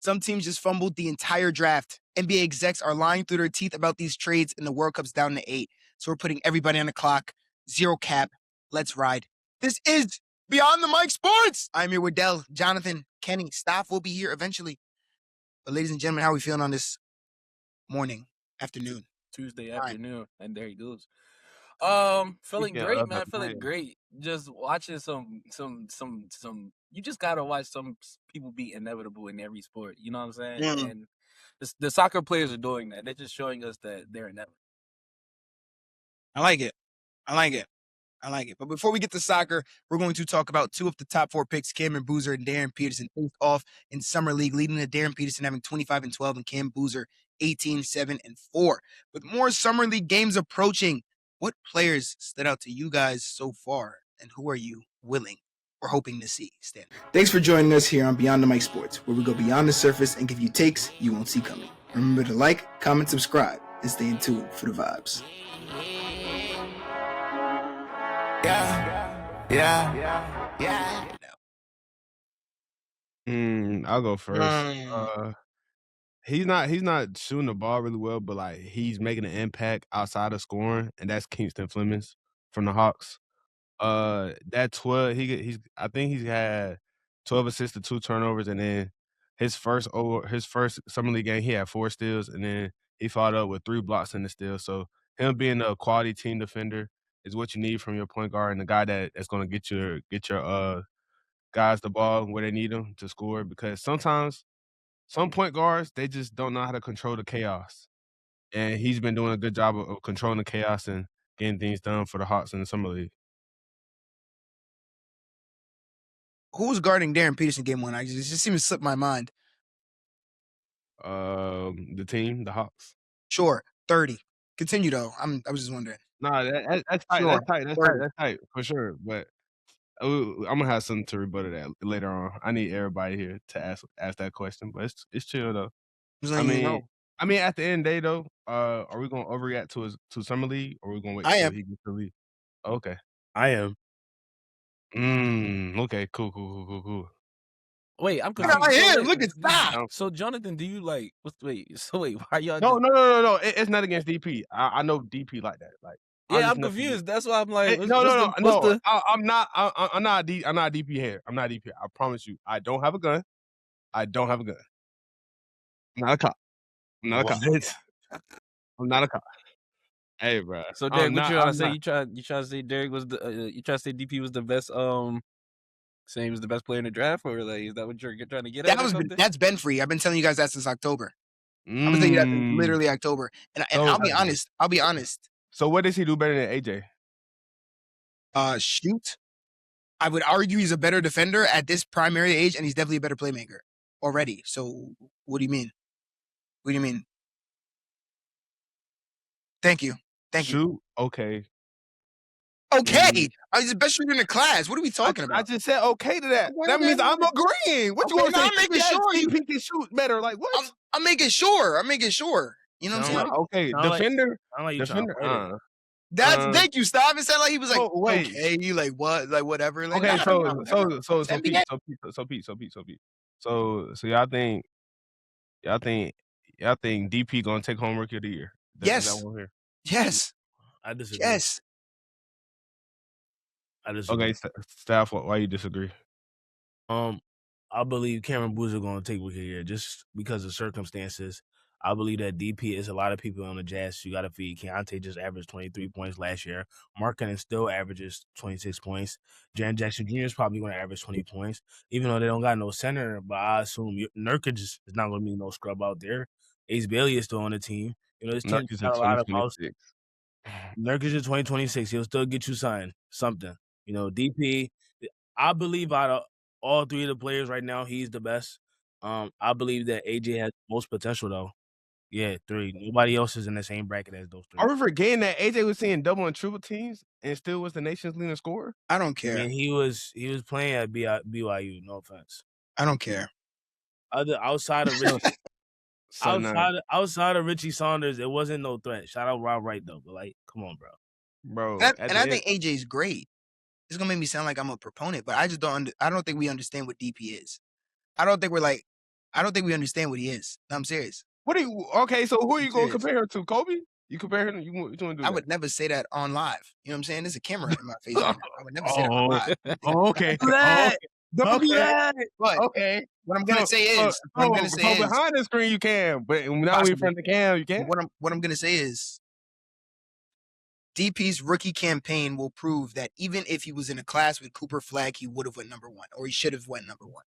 Some teams just fumbled the entire draft. NBA execs are lying through their teeth about these trades, and the World Cup's down to 8. So we're putting everybody on the clock. Zero cap. Let's ride. This is Beyond the Mic Sports. I'm here with Dell, Jonathan, Kenny. Staph will be here eventually. But ladies and gentlemen, how are we feeling on this morning, afternoon? Tuesday Fine. afternoon, and there he goes. Feeling Yeah, great, man. Feeling great. Just watching some. You just gotta watch some people be inevitable in every sport. You know what I'm saying? Mm. And the soccer players are doing that. They're just showing us that they're inevitable. I like it. But before we get to soccer, we're going to talk about two of the top 4 picks, Cameron Boozer and Darryn Peterson, faced off in Summer League, leading to Darryn Peterson having 25-12 and Cam Boozer 18-7-4. With more Summer League games approaching, what players stood out to you guys so far, and who are you willing or hoping to see stand? Thanks for joining us here on Beyond the Mic Sports, where we go beyond the surface and give you takes you won't see coming. Remember to like, comment, subscribe, and stay in tune for the vibes. Yeah. I'll go first. He's not shooting the ball really well, but like he's making an impact outside of scoring, and that's Kingston Flemings from the Hawks. That 12, I think he's had 12 assists to 2 turnovers, and then his first summer league game he had 4 steals, and then he followed up with 3 blocks in the steal. So him being a quality team defender is what you need from your point guard, and the guy that's going to get your guys the ball where they need them to score, because sometimes some point guards, they just don't know how to control the chaos. And he's been doing a good job of controlling the chaos and getting things done for the Hawks in the Summer League. Who was guarding Darryn Peterson game 1? It just seemed to slip my mind. The team, the Hawks. Sure, 30. Continue, though. I was just wondering. Nah, that's tight. Sure. That's tight for sure. But I'm gonna have something to rebut that later on. I need everybody here to ask that question, but it's chill though. I mean, at the end of the day though, are we gonna overreact to Summer League, or are we gonna wait till he gets to league? Okay, I am. Okay, cool. Wait, I'm confused. Look at that. So, Jonathan, do you like? Why are y'all? No. It's not against DP. I know DP like that. Like, yeah, I'm confused. That's why I'm like, no. I'm not a DP head. I'm not a DP. I promise you. I don't have a gun. I'm not a cop. I'm not a cop. Hey, bro. So, Derek, what you trying to say? You trying to say Derek was you trying to say DP was the best? Saying he was the best player in the draft, or like, is that what you're trying to get at? That's been free. I've been telling you guys that since October. I've been telling you that since literally October. And I'll be honest. So what does he do better than AJ? Shoot. I would argue he's a better defender at this primary age, and he's definitely a better playmaker already. So what do you mean? Thank you. Shoot, okay. Okay, he's the best shooter in the class. What are we talking about? I just said okay to that. That means I'm agreeing. What you want to say? I'm making sure he can shoot better. Like what? I'm making sure. You know what I'm saying? Okay, defender. Thank you. Stop. It sounded like he was like, okay, you like what? Like whatever. Like, okay, so Pete. So y'all think DP gonna take home rookie of the year? Yes. Yes. I disagree. Yes. I disagree. Okay, Staph, why you disagree? I believe Cameron Boozer going to take rookie of the year just because of circumstances. I believe that DP is a lot of people on the Jazz. You got to feed. Keontae just averaged 23 points last year. Markkanen still averages 26 points. Jaren Jackson Jr. is probably going to average 20 points, even though they don't got no center. But I assume Nurkic is not going to be no scrub out there. Ace Bailey is still on the team. You know, this team got a lot of house. Nurkic is 2026. He'll still get you signed something. You know, DP. I believe out of all 3 of the players right now, he's the best. I believe that AJ has most potential though. Yeah, 3. Nobody else is in the same bracket as those 3. Are we forgetting that AJ was seeing double and triple teams and still was the nation's leading scorer? I don't care. I mean, he was playing at BYU. No offense. I don't care. Outside of Richie Saunders, it wasn't no threat. Shout out Rob Wright though, but like, come on, bro. I think AJ's great. It's gonna make me sound like I'm a proponent, but I just don't. I don't think we understand what DP is. I don't think we're like I don't think we understand what he is. No, I'm serious. What are you? Okay, so who are you going to Serious. compare him to? Kobe? You compare him? You want to do that? I would never say that on live. You know what I'm saying? There's a camera in my face right now. I would never say that on live. Okay. Do that. Don't do Okay. that. But Okay. what I'm gonna say is, so behind the screen you can, but now we in front of the cam, you can't. What I'm gonna say is, DP's rookie campaign will prove that even if he was in a class with Cooper Flagg, he would have went number 1, or he should have went number 1.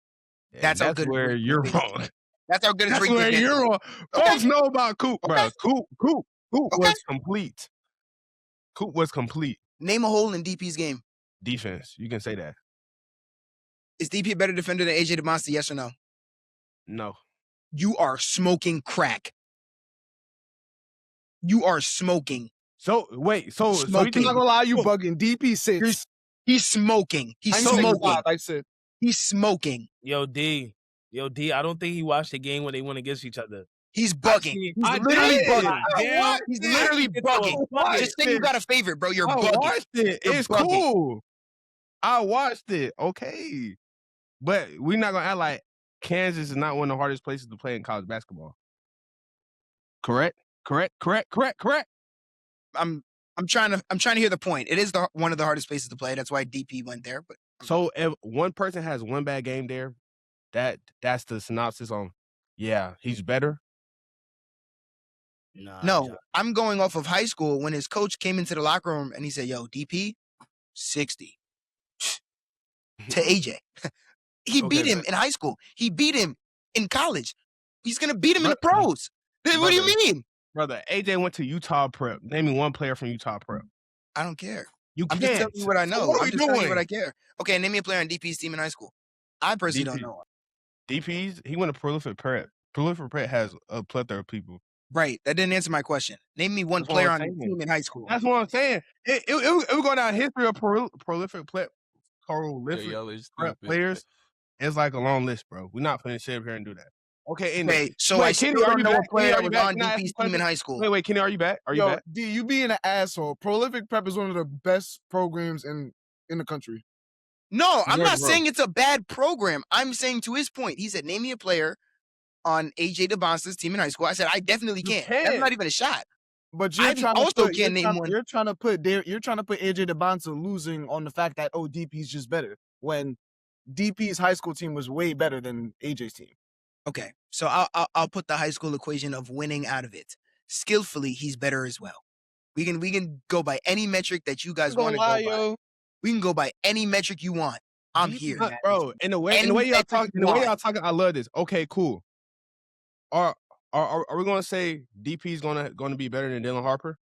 That's how good where you're wrong. That's how good his That's rookie where campaign you're is. wrong. Okay. Folks know about Coop, bro. Coop Okay. was complete. Coop was complete. Name a hole in DP's game. Defense. You can say that. Is DP a better defender than AJ DeMonster? Yes or no? No. You are smoking crack. You are smoking. So wait, so Smoking. you I'm not think gonna lie, you bugging. DP 6. He's smoking. He's I ain't saying smoking. 5, I said. He's smoking. Yo, D, I don't think he watched the game when they went against each other. He's bugging. He's literally bugging. He's literally bugging. Just say you got a favorite, bro. You're bugging. I watched it. You're It's bugging. cool. I watched it. Okay. But we're not gonna act like Kansas is not one of the hardest places to play in college basketball. Correct? I'm trying to hear the point. It is one of the hardest places to play. That's why DP went there. But So if one person has one bad game there, that's the synopsis on. Yeah, he's better. no, I'm going off of high school when his coach came into the locker room and he said, "Yo, DP, 60 to AJ." He beat him in high school. He beat him in college. He's gonna beat him in the pros. What do you mean, brother? AJ went to Utah Prep. Name me one player from Utah Prep. I don't care. You I'm can't. just telling you what I know. So what are I'm we just telling you doing? what I care. Okay, name me a player on DP's team in high school. I personally don't know. DP's, he went to Prolific Prep. Prolific Prep has a plethora of people. Right. That didn't answer my question. Name me one player on the team in high school. That's what I'm saying. It would go down history of Prolific Prep players. It's like a long list, bro. We're not going to sit up here and do that. Okay, so wait, I still Kenny, don't know a player that was on DP's team in high school. Wait, Kenny, are you back? Are you back? D, you being an asshole. Prolific Prep is one of the best programs in the country. No, I'm not saying it's a bad program. I'm saying to his point, he said, name me a player on AJ DeBonster's team in high school. I said, I definitely can't. That's not even a shot. But you're trying to put AJ DeBonster losing on the fact that DP's just better when DP's high school team was way better than AJ's team. Okay, so I'll put the high school equation of winning out of it. Skillfully, he's better as well. We can go by any metric that you guys want to go by. We can go by any metric you want. I'm here, bro. In the way y'all talking, I love this. Okay, cool. Are we gonna say DP's gonna be better than Dylan Harper?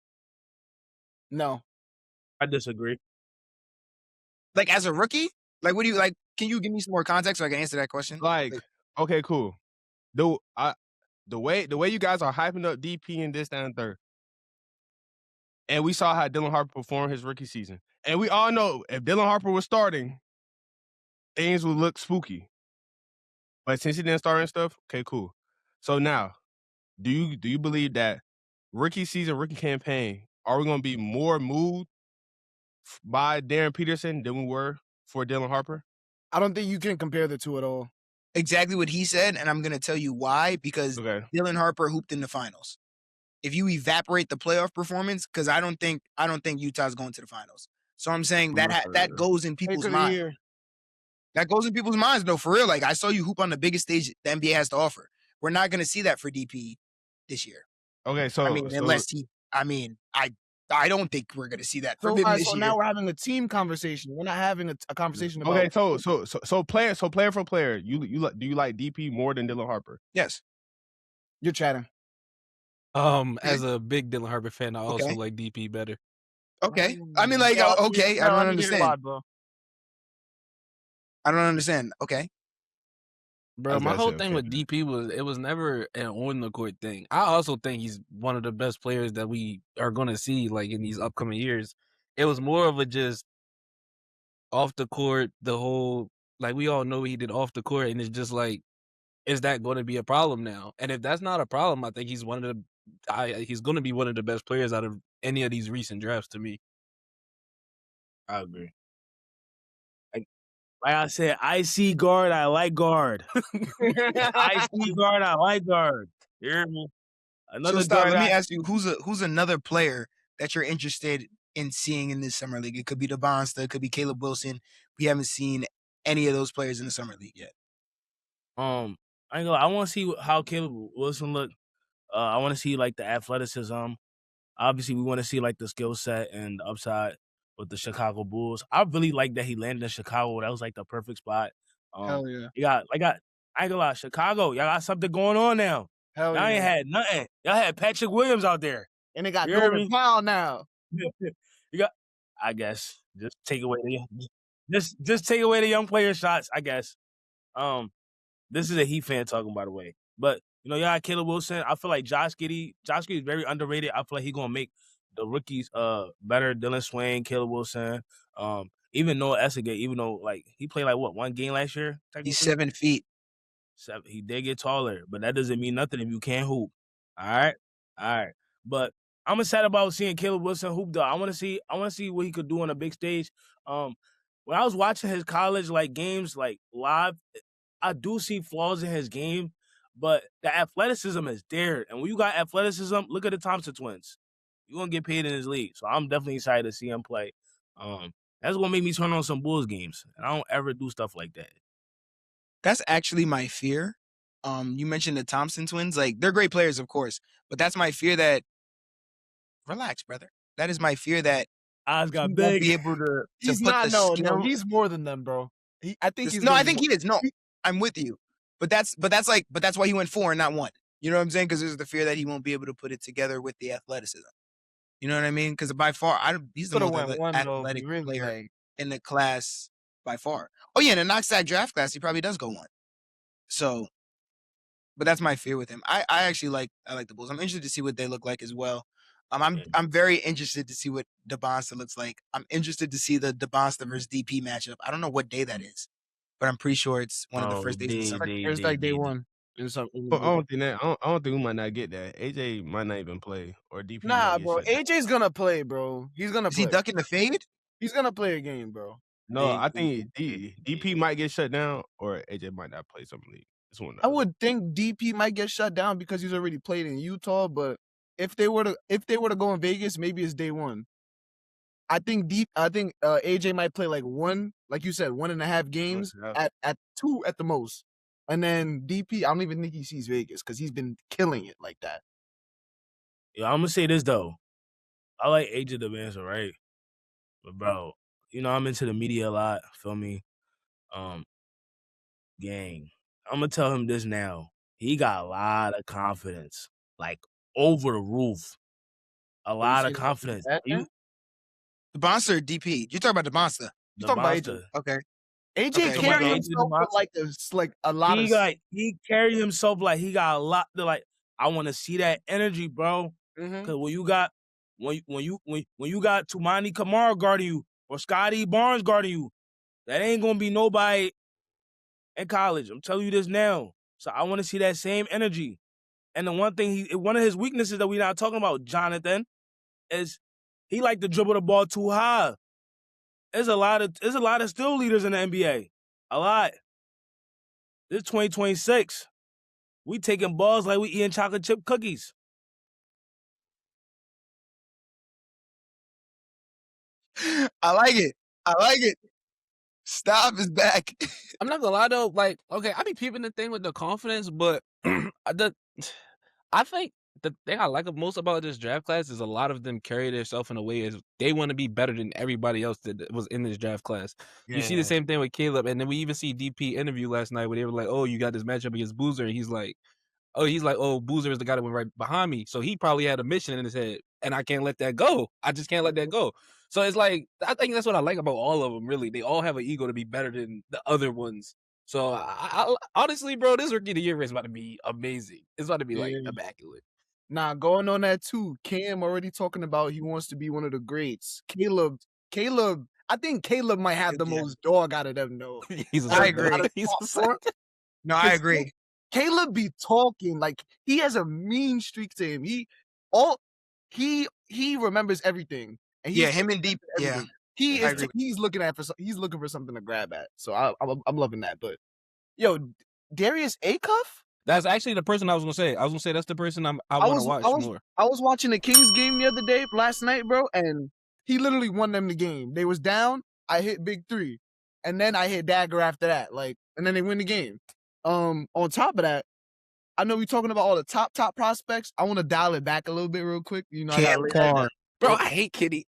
No, I disagree. Like as a rookie, like what do you like? Can you give me some more context so I can answer that question? Like, okay, cool. The way you guys are hyping up DP and this, that, and third, and we saw how Dylan Harper performed his rookie season, and we all know if Dylan Harper was starting, things would look spooky. But since he didn't start and stuff, okay, cool. So now, do you believe that rookie season, rookie campaign, are we going to be more moved by Darryn Peterson than we were for Dylan Harper? I don't think you can compare the two at all. Exactly what he said, and I'm going to tell you why. Because Dylan Harper hooped in the finals. If you evaporate the playoff performance, because I don't think Utah's going to the finals. So I'm saying that goes in people's minds. That goes in people's minds, though, for real. Like, I saw you hoop on the biggest stage the NBA has to offer. We're not going to see that for DP this year. Okay, so I don't think we're going to see that for him this year. Now we're having a team conversation. We're not having a conversation about. Okay, so player for player, do you like DP more than Dylan Harper? Yes. You're chatting. As a big Dylan Harper fan, I also like DP better. Okay, I mean, like, okay, I don't understand. I don't understand. Okay. Bro, my whole thing with DP was it was never an on the court thing. I also think he's one of the best players that we are going to see like in these upcoming years. It was more of a just off the court, the whole like we all know what he did off the court, and it's just like, is that going to be a problem now? And if that's not a problem, I think he's going to be one of the best players out of any of these recent drafts to me. I agree. Like I said, I see guard, I like guard. I see guard, I like guard. You hear me? So stop. Let me ask you, who's another player that you're interested in seeing in this summer league? It could be DeBonsta, it could be Caleb Wilson. We haven't seen any of those players in the summer league yet. I ain't gonna lie, I want to see how Caleb Wilson look. I want to see like the athleticism. Obviously, we want to see like the skill set and the upside with the Chicago Bulls. I really like that he landed in Chicago. That was like the perfect spot. Hell yeah. I ain't gonna lie, Chicago, y'all got something going on now. Hell y'all ain't had nothing. Y'all had Patrick Williams out there. And they got Norman Powell now. You got, I guess, just take away the young player shots, I guess. This is a Heat fan talking, by the way. But y'all got Caleb Wilson. I feel like Josh Giddey is very underrated. I feel like he's gonna make the rookies better. Dylan Swain, Caleb Wilson, even Noah Essegate, even though like he played like one game last year. He's 7 feet. He did get taller, but that doesn't mean nothing if you can't hoop. All right. But I'm excited about seeing Caleb Wilson hoop though. I want to see what he could do on a big stage. When I was watching his college like games like live, I do see flaws in his game, but the athleticism is there. And when you got athleticism, look at the Thompson twins. You're gonna get paid in this league. So I'm definitely excited to see him play. That's gonna make me turn on some Bulls games. And I don't ever do stuff like that. That's actually my fear. You mentioned the Thompson twins. Like, they're great players, of course, but that's my fear that relax, brother. That is my fear that Eyes got big. Won't be able to he's put not, the no, he's more than them, bro. I think he is. No, I'm with you. But that's why he went 4 and not 1. You know what I'm saying? Because there's the fear that he won't be able to put it together with the athleticism. You know what I mean? Because by far, he's the most athletic player in the class by far. Oh yeah, in the Knox-Sack draft class, he probably does go 1. So, but that's my fear with him. I like the Bulls. I'm interested to see what they look like as well. I'm very interested to see what DeBonsta looks like. I'm interested to see the DeBonsta versus DP matchup. I don't know what day that is, but I'm pretty sure it's one of the first days of the summer. It's like day 1. I don't think we might not get that. AJ might not even play, or DP. Nah, bro. AJ's gonna play, bro. He's gonna play. Is he ducking the fade? He's gonna play a game, bro. No, I think DP might get shut down, or AJ might not play summer league. I would think DP might get shut down because he's already played in Utah. But if they were to go in Vegas, maybe it's day 1. I think AJ might play like 1, like you said, 1.5 games at 2 at the most. And then DP, I don't even think he sees Vegas because he's been killing it like that. Yeah, I'm gonna say this though. I like AJ the Man's right, but bro, I'm into the media a lot. Feel me? Gang, I'm gonna tell him this now. He got a lot of confidence, like over the roof. A lot of confidence. DeBonsta or DP? You're talking about DeBonsta. You're talking about AJ. Okay. AJ carried himself like a lot of. He carried himself like he got a lot. Like, I want to see that energy, bro. Because when you got Tumani Kamara guarding you or Scotty Barnes guarding you, that ain't gonna be nobody in college. I'm telling you this now. So I want to see that same energy. And the one of his weaknesses that we're not talking about, Jonathan, is he like to dribble the ball too high. There's a lot of still leaders in the NBA. A lot. This 2026. We taking balls like we eating chocolate chip cookies. I like it. Staph is back. I'm not gonna lie though, like, okay, I be peeping the thing with the confidence, but I think the thing I like most about this draft class is a lot of them carry themselves in a way as they want to be better than everybody else that was in this draft class. Yeah. You see the same thing with Caleb, and then we even see DP interview last night where they were like, "Oh, you got this matchup against Boozer," and he's like, "Oh, Boozer is the guy that went right behind me." So he probably had a mission in his head, and I can't let that go. I just can't let that go. So it's like, I think that's what I like about all of them, really. They all have an ego to be better than the other ones. So I honestly, bro, this Rookie of the Year race is about to be amazing. It's about to be like immaculate. Nah, going on that too. Cam already talking about he wants to be one of the greats. Caleb, I think Caleb might have the most dog out of them though. I agree. No, I agree. Caleb be talking like he has a mean streak to him. He remembers everything. And him and Deep. Yeah, He's looking for something to grab at. So I'm loving that. But yo, Darius Acuff? That's actually the person I was gonna say. I was gonna say that's the person I want to watch more. I was watching the Kings game the other day, last night, bro, and he literally won them the game. They was down. I hit big three, and then I hit dagger after that. And then they win the game. On top of that, I know we're talking about all the top prospects. I want to dial it back a little bit real quick. You know, Cam Carr. Bro, I hate Kitty.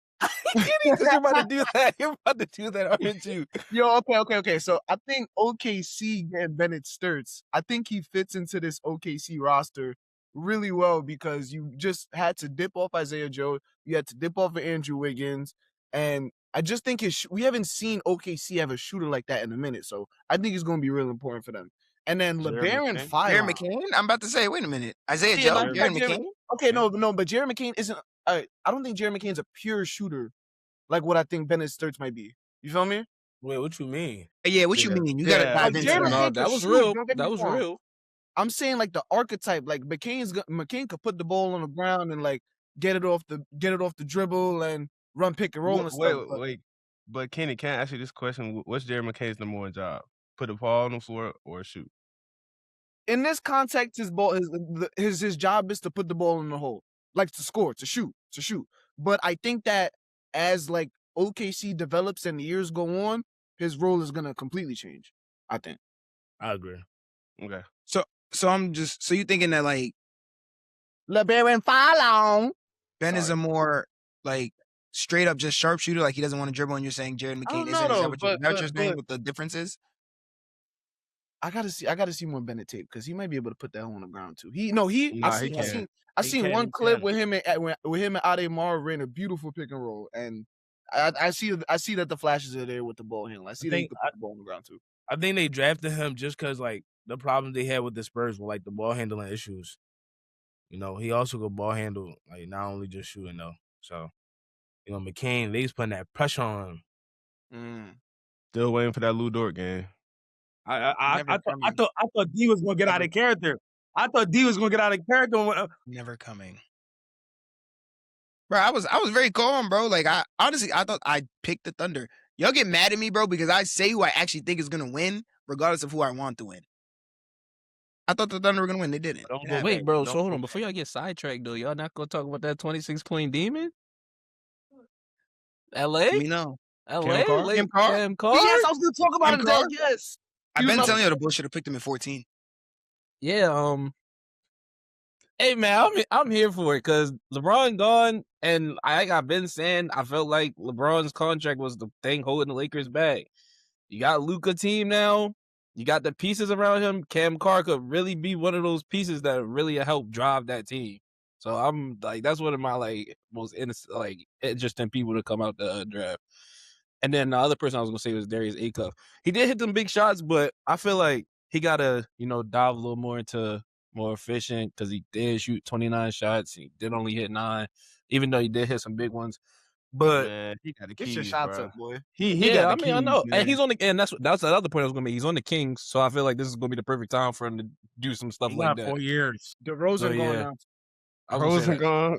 Kitty, because you're about to do that. You're about to do that, aren't you? Yo, okay. So I think OKC getting Bennett Sturts, I think he fits into this OKC roster really well because you just had to dip off Isaiah Joe. You had to dip off of Andrew Wiggins. And I just think we haven't seen OKC have a shooter like that in a minute. So I think it's going to be real important for them. And then LeBaron Fire. Jared McCain? I'm about to say, wait a minute. Isaiah Joe? Jared McCain? Okay, no, but Jared McCain isn't. I don't think Jared McCain's a pure shooter like what I think Bennett Sturts might be. You feel me? Wait, what you mean? Yeah, what you mean? You gotta dive into Jared that. McCain That could was shoot, real. don't get me That was wrong. real. I'm saying like the archetype, like McCain could put the ball on the ground and like get it off the dribble and run pick and roll and stuff. Wait. But Kenny, can I ask you this question? What's Jared McCain's number one job? Put the ball on the floor or shoot? In this context, his job is to put the ball in the hole, like to score, to shoot. But I think that as like OKC develops and the years go on, his role is gonna completely change. I think. I agree. Okay. So you thinking that like LeBaron Fire. Ben is a more like straight up just sharpshooter, like he doesn't want to dribble, and you're saying Jared McCain isn't? Is that what you're saying? What the difference is? I gotta see more Bennett tape because he might be able to put that on the ground too. I seen one clip with him and Ademar ran a beautiful pick and roll, and I see that the flashes are there with the ball handle. I see that he can put the ball on the ground too. I think they drafted him just because like the problems they had with the Spurs were like the ball handling issues. You know, he also could ball handle, like not only just shooting though. So, you know, McCain, they was putting that pressure on him. Still waiting for that Lou Dort game. I thought D was gonna get out of character. Never coming. Bro, I was very calm, bro. Like I thought I picked the Thunder. Y'all get mad at me, bro, because I say who I actually think is gonna win, regardless of who I want to win. I thought the Thunder were gonna win. They didn't. Wait, bro. So hold on. Before y'all get sidetracked, though, y'all not gonna talk about that 26-point demon? LA? We know. LA? Cam Carr? Cam Carr? Yes, I was gonna talk about Carr? it. Yes. I've been telling you the bullshit. I picked him at 14. Yeah. Hey man, I'm here for it because LeBron gone, and I've been saying I felt like LeBron's contract was the thing holding the Lakers back. You got Luka team now. You got the pieces around him. Cam Carr could really be one of those pieces that really help drive that team. So I'm like, that's one of my like most interesting people to come out the draft. And then the other person I was gonna say was Darius Acuff. He did hit them big shots, but I feel like he gotta dive a little more into more efficient because he did shoot 29 shots. He did only hit 9, even though he did hit some big ones. But man, he got the keys, get your shots bro. up, boy. He got the keys, I know, man. and he's on the. And that's the other point I was gonna make. He's on the Kings, so I feel like this is gonna be the perfect time for him to do some stuff like that. 4 years. DeRozan going now. DeRozan gone.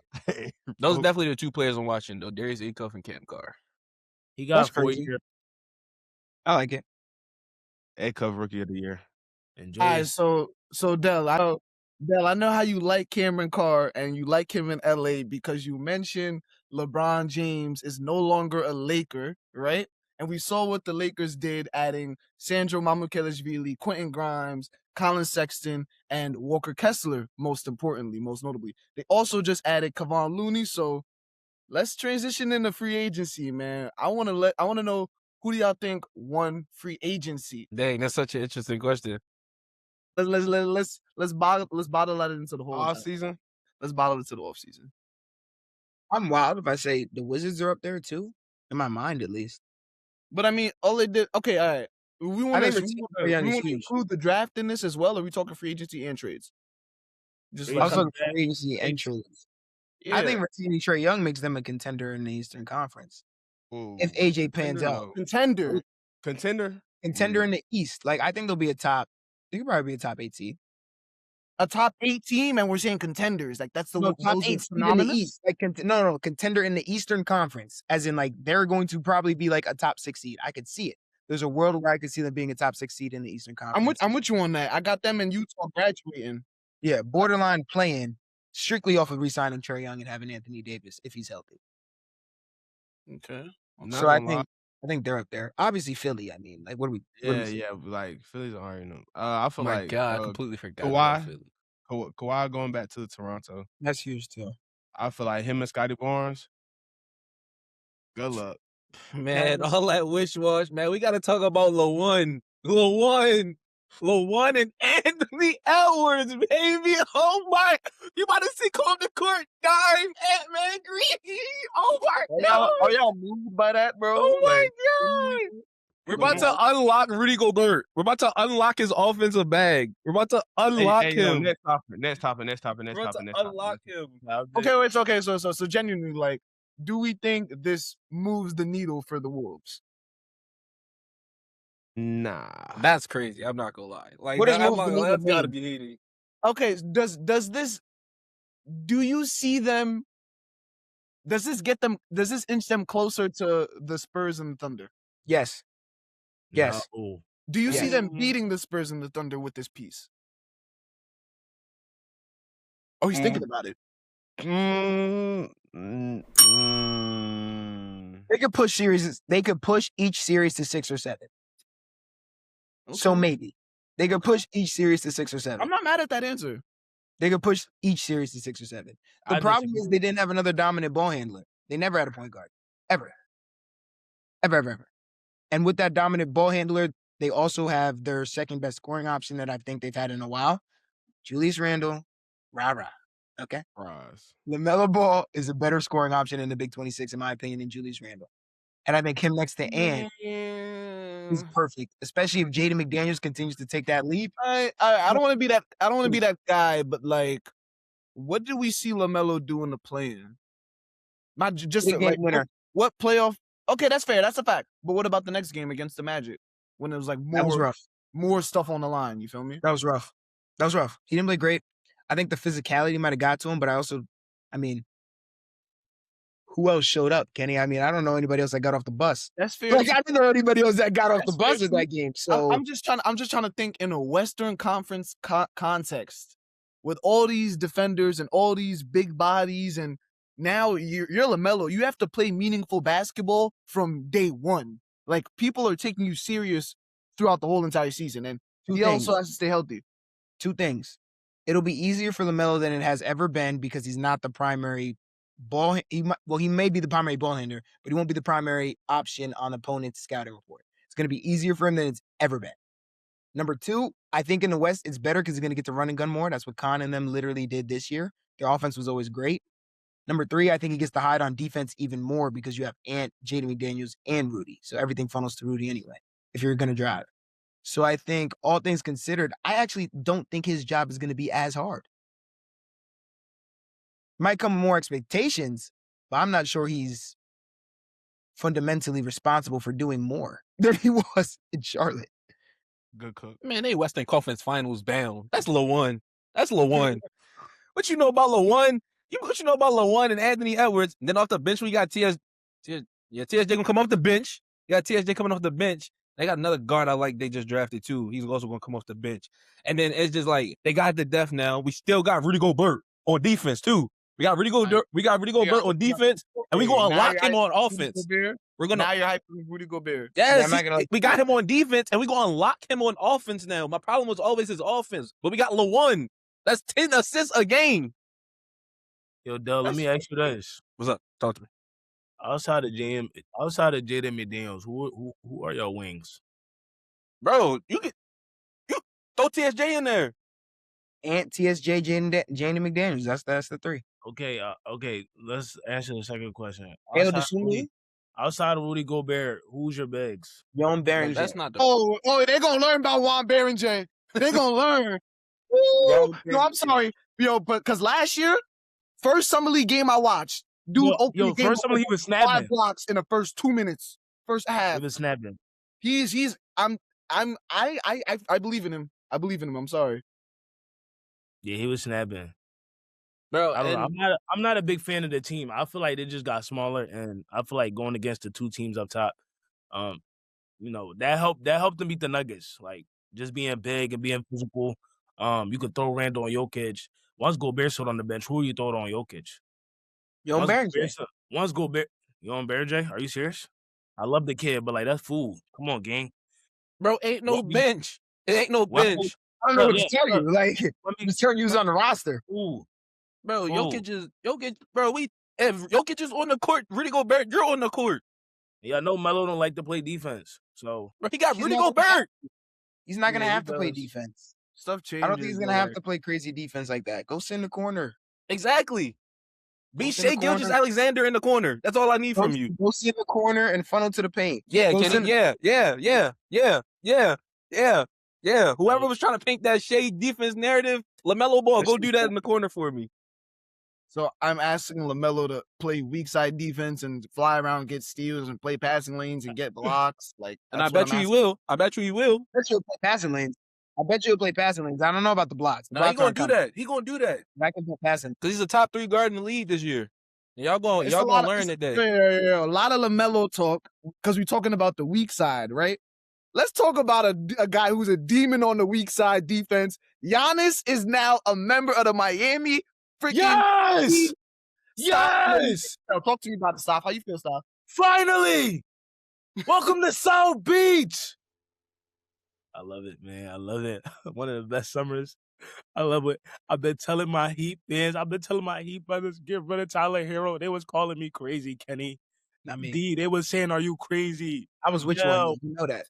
Those are definitely the two players I'm watching, though. Darius Acuff and Cam Carr. He got 4 years. I like it. Acuff rookie of the year. Enjoy. All right, so Dell, I know how you like Cameron Carr and you like him in LA because you mentioned LeBron James is no longer a Laker, right? And we saw what the Lakers did, adding Sandro Mamukelashvili, Quentin Grimes, Colin Sexton, and Walker Kessler, most notably. They also just added Kevon Looney, so let's transition into free agency, man. I want to know, who do y'all think won free agency? Dang, that's such an interesting question. Let's bottle that into the whole Off season. Let's bottle it to the off season. I'm wild if I say the Wizards are up there too, in my mind at least. But I mean, all they did. Okay, all right. We want to include the draft in this as well. Or are we talking free agency and trades? Just like free agency and trades. Yeah. I think retaining Trae Young makes them a contender in the Eastern Conference. Ooh. If AJ pans out, contender in the East. Like I think they'll be a top. They could probably be a top 8 seed. a top 8 team, and we're saying contenders. Like that's the top 8 seed in the East. Like contender in the Eastern Conference, as in like they're going to probably be like a top 6 seed. I could see it. There's a world where I could see them being a top 6 seed in the Eastern Conference. I'm with you on that. I got them in Utah graduating. Yeah, borderline playing strictly off of re-signing Trae Young and having Anthony Davis if he's healthy. Okay. So I think they're up there. Obviously Philly. I mean, like what do we? Yeah. Like Philly's already know. I feel like God, I completely forgot about Philly. Kawhi going back to Toronto. That's huge too. I feel like him and Scotty Barnes. Good luck, man. All that wish wash, man. We got to talk about LeBron and Anthony Edwards, baby. Oh my! You about to see on the court dive, Ant-Man Green. Oh my God! Are y'all moved by that, bro? Oh my God! We're about to unlock Rudy Gobert. We're about to unlock his offensive bag. We're about to unlock him. Next topic. Unlock him. Okay. So genuinely, like, do we think this moves the needle for the Wolves? Nah, that's crazy. I'm not gonna lie. Like, what is that's gotta be hating. Okay, does this? Do you see them? Does this inch them closer to the Spurs and the Thunder? Yes. Yes. No. Do you see them beating the Spurs and the Thunder with this piece? Oh, he's thinking about it. They could push series. They could push each series to 6 or 7. Okay. So maybe they could push each series to 6 or 7. I'm not mad at that answer. They could push each series to 6 or 7. The problem is they didn't have another dominant ball handler. They never had a point guard. Ever. And with that dominant ball handler, they also have their second best scoring option that I think they've had in a while. Julius Randle, rah-rah. Okay? LaMelo Ball is a better scoring option in the Big 26, in my opinion, than Julius Randle. And I think him next to Ant is perfect, especially if Jaden McDaniels continues to take that leap. I don't want to be that. I don't want to be that guy, but like, what did we see LaMelo do in the play-in? Not just like winner. What playoff? Okay, that's fair. That's a fact. But what about the next game against the Magic when it was like that was rough. More stuff on the line? You feel me? That was rough. He didn't play great. I think the physicality might have got to him, but I mean, who else showed up, Kenny? I mean, I don't know anybody else that got off the bus. That's fair. Like, I didn't know anybody else that got off the bus in that game. So I'm just trying to think in a Western Conference context with all these defenders and all these big bodies, and now you're LaMelo. You have to play meaningful basketball from day one. Like, people are taking you serious throughout the whole entire season, and he also has to stay healthy. 2 things. It'll be easier for LaMelo than it has ever been because he's not the primary ball. He may be the primary ball handler, but he won't be the primary option on opponent's scouting report. It's going to be easier for him than it's ever been. Number 2, I think in the West it's better because he's going to get to run and gun more. That's what Khan and them literally did this year. Their offense was always great. Number 3, I think he gets to hide on defense even more because you have Ant, Jaden McDaniels, and Rudy. So everything funnels to Rudy anyway, if you're going to drive. So I think, all things considered, I actually don't think his job is going to be as hard. Might come with more expectations, but I'm not sure he's fundamentally responsible for doing more than he was in Charlotte. Good cook. Man, they Western Conference Finals bound. That's LaJuan. What you know about LaJuan? What you know about LaJuan and Anthony Edwards? And then off the bench, we got TSJ gonna come off the bench. You got TSJ coming off the bench. They got another guard I like they just drafted too. He's also going to come off the bench. And then it's just like, they got the depth now. We still got Rudy Gobert on defense too. We got Rudy Gobert on defense, and we're going to lock him on offense. Now you're hyping Rudy Gobert. Yes, we got him on defense, and we're going to lock him on offense now. My problem was always his offense, but we got LaJuan. That's 10 assists a game. Yo, Dell, let me ask you this. What's up? Talk to me. Outside of Jaden McDaniels, who are your wings? Bro, you throw TSJ in there. Ant, TSJ, Jaden McDaniels. That's the 3. Okay, let's answer the second question. Outside of Rudy Gobert, who's your bigs? Juan Barrington. That's not the... Oh, they're going to learn about Juan Barrington. They're going to learn. Ooh, no, I'm sorry. Yo, but because last year, first Summer League game I watched, dude, first Summer League he was snapping 5 blocks in the first 2 minutes, first half. He was snapping. I believe in him. I'm sorry. Yeah, he was snapping. Bro, I don't know. I'm not a big fan of the team. I feel like they just got smaller, and I feel like going against the two teams up top, that helped them beat the Nuggets. Like just being big and being physical. You could throw Randall on Jokic. Once Gobert stood on the bench, who you throw it on Jokic? Yo, Once Gobert, you on Bear J? Are you serious? I love the kid, but like that's fool. Come on, gang. Bro, ain't no bench. It ain't no bench. I don't know what to tell you. Like, just tell you who's on the roster. Ooh. Bro, Jokic, bro, if Jokic is on the court, Rudy Gobert, you're on the court. Yeah, I know Melo don't like to play defense. So bro, he got Rudy Gobert. He's not gonna have to play defense. Stuff changes. I don't think he's gonna have to play crazy defense like that. Go sit in the corner. Exactly. Be Shai Gilgeous-Alexander in the corner. That's all I need from you. Go sit in the corner and funnel to the paint. Yeah, yeah. Whoever was trying to paint that Shai defense narrative, LaMelo Ball, go do that in the corner for me. So I'm asking LaMelo to play weak side defense and fly around, get steals, and play passing lanes and get blocks. And I bet you he will. I bet you he will. I bet you'll play passing lanes. I don't know about the blocks. No, he gonna do that. He gonna do that. I can play passing because he's a top 3 guard in the league this year. And y'all gonna learn today. Yeah, a lot of LaMelo talk because we're talking about the weak side, right? Let's talk about a guy who's a demon on the weak side defense. Giannis is now a member of the Miami freaking Yes! Now, talk to me about the Staph. How you feel, Staph? Finally! Welcome to South Beach! I love it, man. I love it. One of the best summers. I love it. I've been telling my Heat fans, brothers, get rid of Tyler Hero. They was calling me crazy, Kenny. Not me. D, they was saying, "Are you crazy?" I was which one? You know that.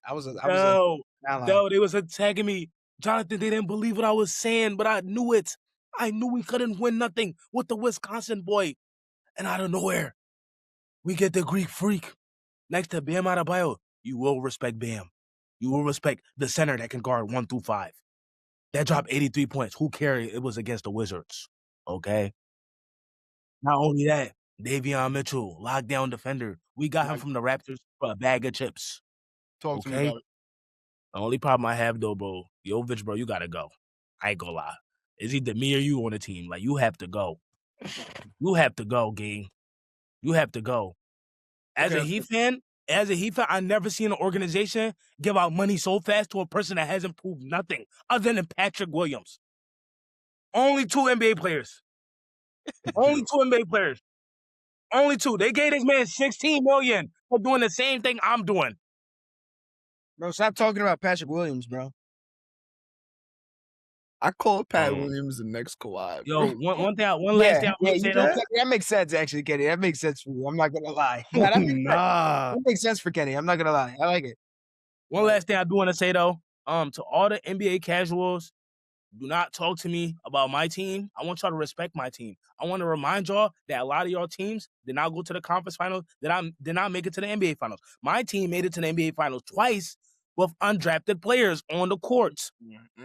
They was attacking me. Jonathan, they didn't believe what I was saying, but I knew it. I knew we couldn't win nothing with the Wisconsin boy. And out of nowhere, we get the Greek freak next to Bam Adebayo. You will respect Bam. You will respect the center that can guard 1 through 5. That dropped 83 points. Who cared? It was against the Wizards. Okay? Not only that, Davion Mitchell, lockdown defender. We got him from the Raptors for a bag of chips. Talk to me about it. The only problem I have, though, bro, Jovic, bro, you got to go. I ain't gonna lie. It's either me or you on the team. Like, you have to go. You have to go, gang. You have to go. As a Heat fan, I never seen an organization give out money so fast to a person that hasn't proved nothing other than Patrick Williams. Only 2 NBA players. Only 2 NBA players. Only 2. They gave this man $16 million for doing the same thing I'm doing. Bro, stop talking about Patrick Williams, bro. I call Pat Williams the next Kawhi. Yo, one last thing I want to say. That makes sense, actually, Kenny. That makes sense for you. I'm not gonna lie. That makes sense for Kenny. I'm not gonna lie. I like it. One last thing I do want to say though, to all the NBA casuals, do not talk to me about my team. I want y'all to respect my team. I want to remind y'all that a lot of y'all teams did not go to the conference finals, did not make it to the NBA finals. My team made it to the NBA finals twice with undrafted players on the courts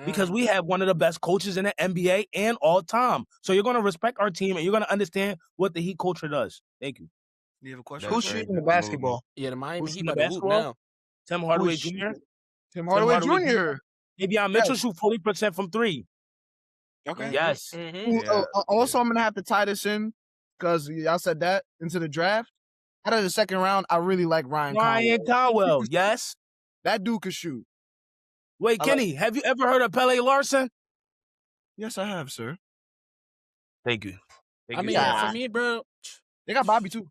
because we have one of the best coaches in the NBA and all time. So you're going to respect our team and you're going to understand what the Heat culture does. Thank you. You have a question? Who's shooting the basketball? Yeah, the Miami Heat about to hoop now. Tim Hardaway Jr. Tim Hardaway Jr. Davion Mitchell shoot 40% from 3. Okay. Yes. Also, I'm going to have to tie this in because y'all said that into the draft. Out of the second round, I really like Ryan Conwell. Yes. That dude could shoot. Wait, Kenny, have you ever heard of Pele Larson? Yes, I have, sir. Thank you. For me, bro, they got Bobby too.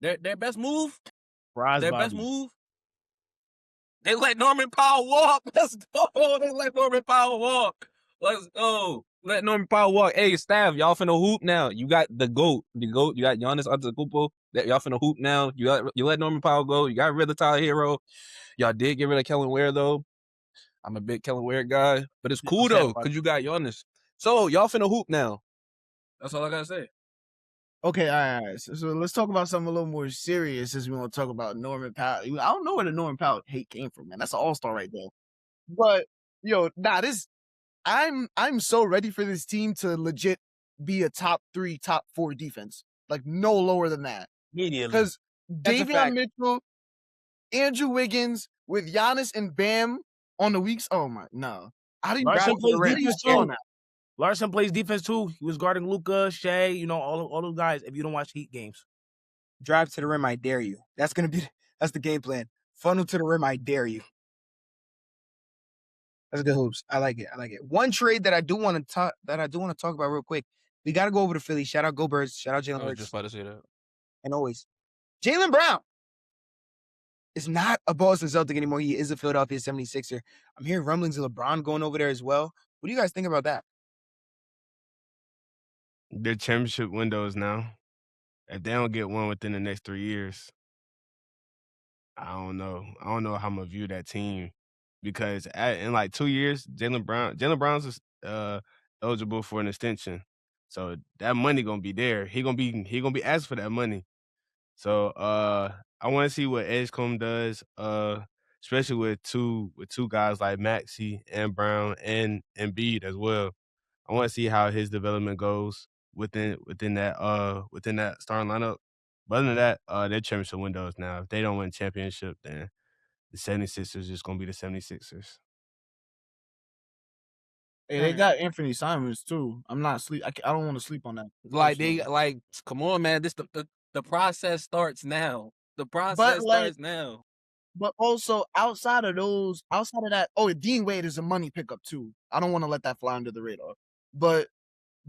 Their best move. Best move. They let Norman Powell walk. Let's go. They let Norman Powell walk. Let's go. Let Norman Powell walk. Hey, staff, y'all finna hoop now. You got the GOAT. You got Giannis Antetokounmpo. Y'all finna hoop now. You let Norman Powell go. You got rid of Tyler Hero. Y'all did get rid of Kellen Ware, though. I'm a big Kellen Ware guy. But it's cool, though, because you got Giannis. So, y'all finna hoop now. That's all I gotta say. Okay, all right. So let's talk about something a little more serious since we want to talk about Norman Powell. I don't know where the Norman Powell hate came from, man. That's an all-star right there. But, I'm so ready for this team to legit be a top 3, top 4 defense. Like, no lower than that. Because Davion Mitchell, Andrew Wiggins with Giannis and Bam on the weeks. Oh, my, no. How do you grab the Larson plays defense too. He was guarding Luka, Shea, you know, all those guys. If you don't watch Heat games, drive to the rim, I dare you. That's the game plan. Funnel to the rim, I dare you. That's good hoops. I like it. One trade that I do want to talk about real quick. We got to go over to Philly. Shout out Go Birds. Shout out Jalen Hurts. I was just about to say that. And always, Jaylen Brown is not a Boston Celtic anymore. He is a Philadelphia 76er. I'm hearing rumblings of LeBron going over there as well. What do you guys think about that? Their championship windows now. If they don't get one within the next 3 years, I don't know. I don't know how I'm gonna view that team because in like 2 years, Jaylen Brown's eligible for an extension, so that money gonna be there. He gonna be asked for that money. So I want to see what Edgecombe does, especially with two guys like Maxey and Brown and Embiid as well. I want to see how his development goes within that starting lineup. But other than that, their championship windows now. If they don't win championship, then the 76ers just gonna be the 76ers. Hey, they got Anthony Simons too. I'm not sleep. I don't want to sleep on that. Like come on, man. This the process starts now. The process starts now. But also outside of that, Dean Wade is a money pickup too. I don't want to let that fly under the radar. But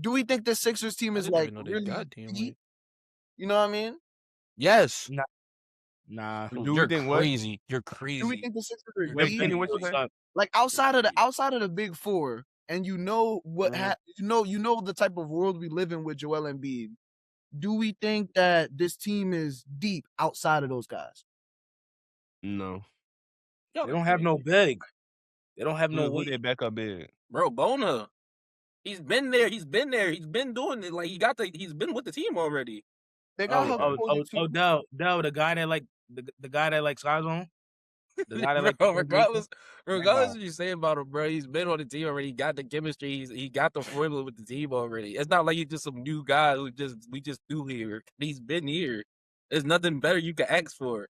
do we think the Sixers team is like really deep? You know what I mean? Yes. Nah. You're crazy. You're crazy. Do we think the Sixers are deep? Like outside of the big four, and you know what you know the type of world we live in with Joel Embiid. Do we think that this team is deep outside of those guys? No. They don't have no big. They don't have no who they backup big. Bro, Bona. He's been there. He's been doing it. Like he's been with the team already. They got Dell, the guy that like the guy that like size on. The guy that regardless of what you say about him, bro, he's been on the team already. He got the chemistry. He got the formula with the team already. It's not like he's just some new guy who we just do here. He's been here. There's nothing better you can ask for.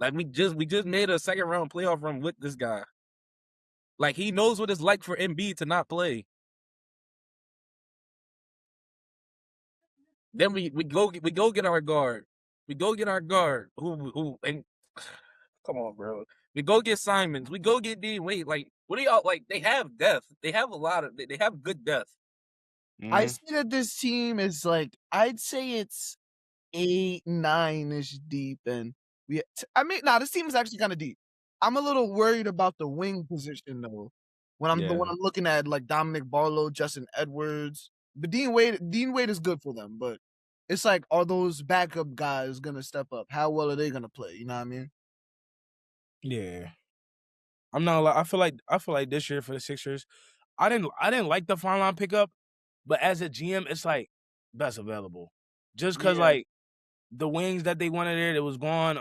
Like we just made a second round playoff run with this guy. Like he knows what it's like for Embiid to not play. Then we go get our guard. We go get our guard. Who and come on, bro. We go get Simons. We go get Dean Wade. Like, what do y'all like? They have depth. They have they have good depth. Mm-hmm. I see that this team is like, I'd say it's 8, 9-ish deep, and this team is actually kind of deep. I'm a little worried about the wing position though. When I'm looking at like Dominic Barlow, Justin Edwards, but Dean Wade is good for them. But it's like, are those backup guys gonna step up? How well are they gonna play? You know what I mean? Yeah, I'm not. I feel like this year for the Sixers, I didn't like the final line pickup, but as a GM, it's like best available. Just because like the wings that they wanted there, it was gone.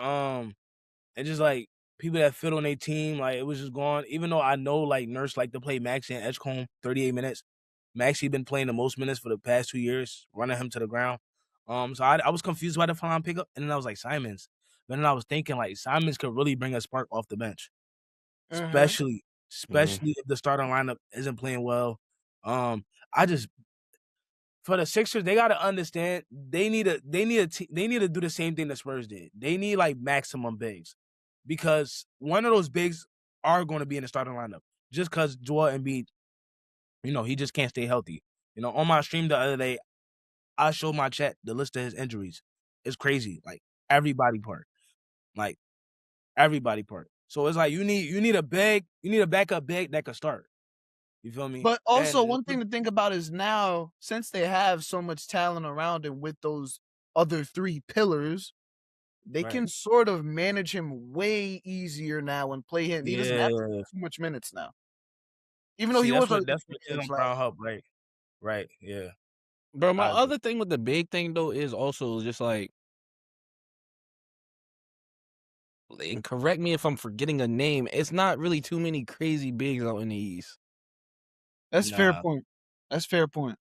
And just like people that fit on their team, like it was just gone. Even though I know like Nurse like to play Maxey and Edgecombe 38 minutes. Maxey been playing the most minutes for the past 2 years, running him to the ground. So I was confused by the final line pickup, and then I was like Simons. But then I was thinking like Simons could really bring a spark off the bench, especially if the starting lineup isn't playing well. For the Sixers, they got to understand they need to do the same thing the Spurs did. They need like maximum bigs, because one of those bigs are going to be in the starting lineup. Just because Joel Embiid, he just can't stay healthy. On my stream the other day, I showed my chat the list of his injuries. It's crazy, like everybody part. So it's like you need a backup big that could start. You feel me? But also one thing to think about is now, since they have so much talent around him with those other 3 pillars, they can sort of manage him way easier now and play him. He doesn't have too much minutes now. Even though that's what Brown help, right? Right, yeah. Bro, my other thing with the big thing though is also just like, and correct me if I'm forgetting a name, it's not really too many crazy bigs out in the East. That's fair point. That's fair point.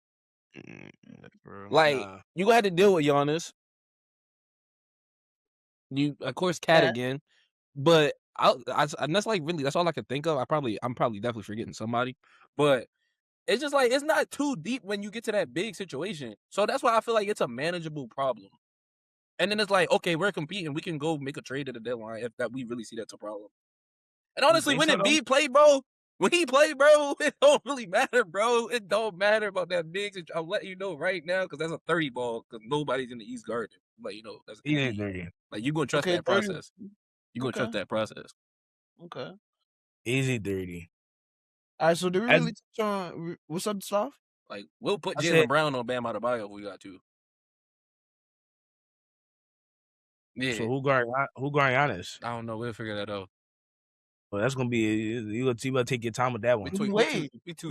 Like, you had to deal with Giannis. You, of course, Cat again. But and that's like really, that's all I can think of. I'm probably definitely forgetting somebody. But It's just like, it's not too deep when you get to that big situation. So that's why I feel like it's a manageable problem. And then it's like, okay, we're competing. We can go make a trade at the deadline if that we really see that's a problem. And honestly, when Embiid play, bro, it don't really matter, bro. It don't matter about that big. I'm letting you know right now because that's a 30 ball because nobody's in the East Garden. Like, you know, that's Easy 30. Like, you're going to trust that 30. process. You're going to trust that process. Okay. Easy 30. All right, so did we really touch on what's up, Staph? Like, we'll put Jaylen Brown on Bam Adebayo if we got to. Yeah. So who guard Giannis? I don't know. We'll figure that out. Well, that's gonna be you gonna take your time with that one. We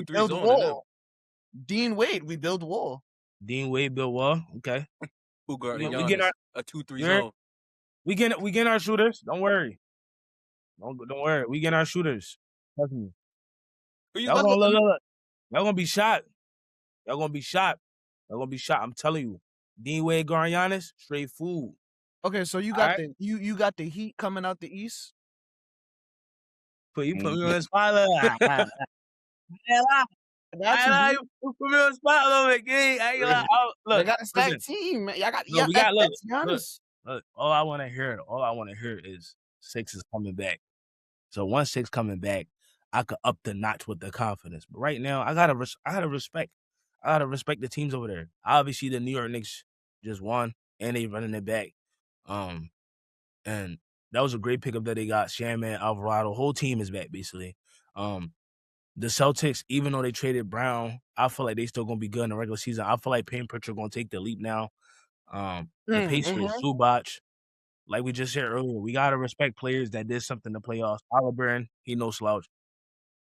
build wall. Dean Wade, we build wall. Dean Wade build wall. Okay. Who guard Giannis? A 2-3 zone. We get our shooters. Don't worry. Don't worry. We get our shooters. Trust me. Y'all gonna be shot. Y'all gonna be shot. I'm telling you. Dean Wade guard Giannis, straight food. Okay, so you got you got the Heat coming out the East. But you put me on the spot. You put me on the spot a little bit, gang. I ain't like, look, they got a stacked team, man. Y'all got look. All I want to hear is 6 is coming back. So once 6 coming back, I could up the notch with the confidence. But right now, I gotta respect the teams over there. Obviously, the New York Knicks just won, and they running it back. And that was a great pickup that they got. Shanman, Alvarado, whole team is back basically. The Celtics, even though they traded Brown, I feel like they still gonna be good in the regular season. I feel like Payne Pritchard gonna take the leap now. The Pacers, Zubac, like we just said earlier, we gotta respect players that did something in the playoffs. Halliburton, he no slouch.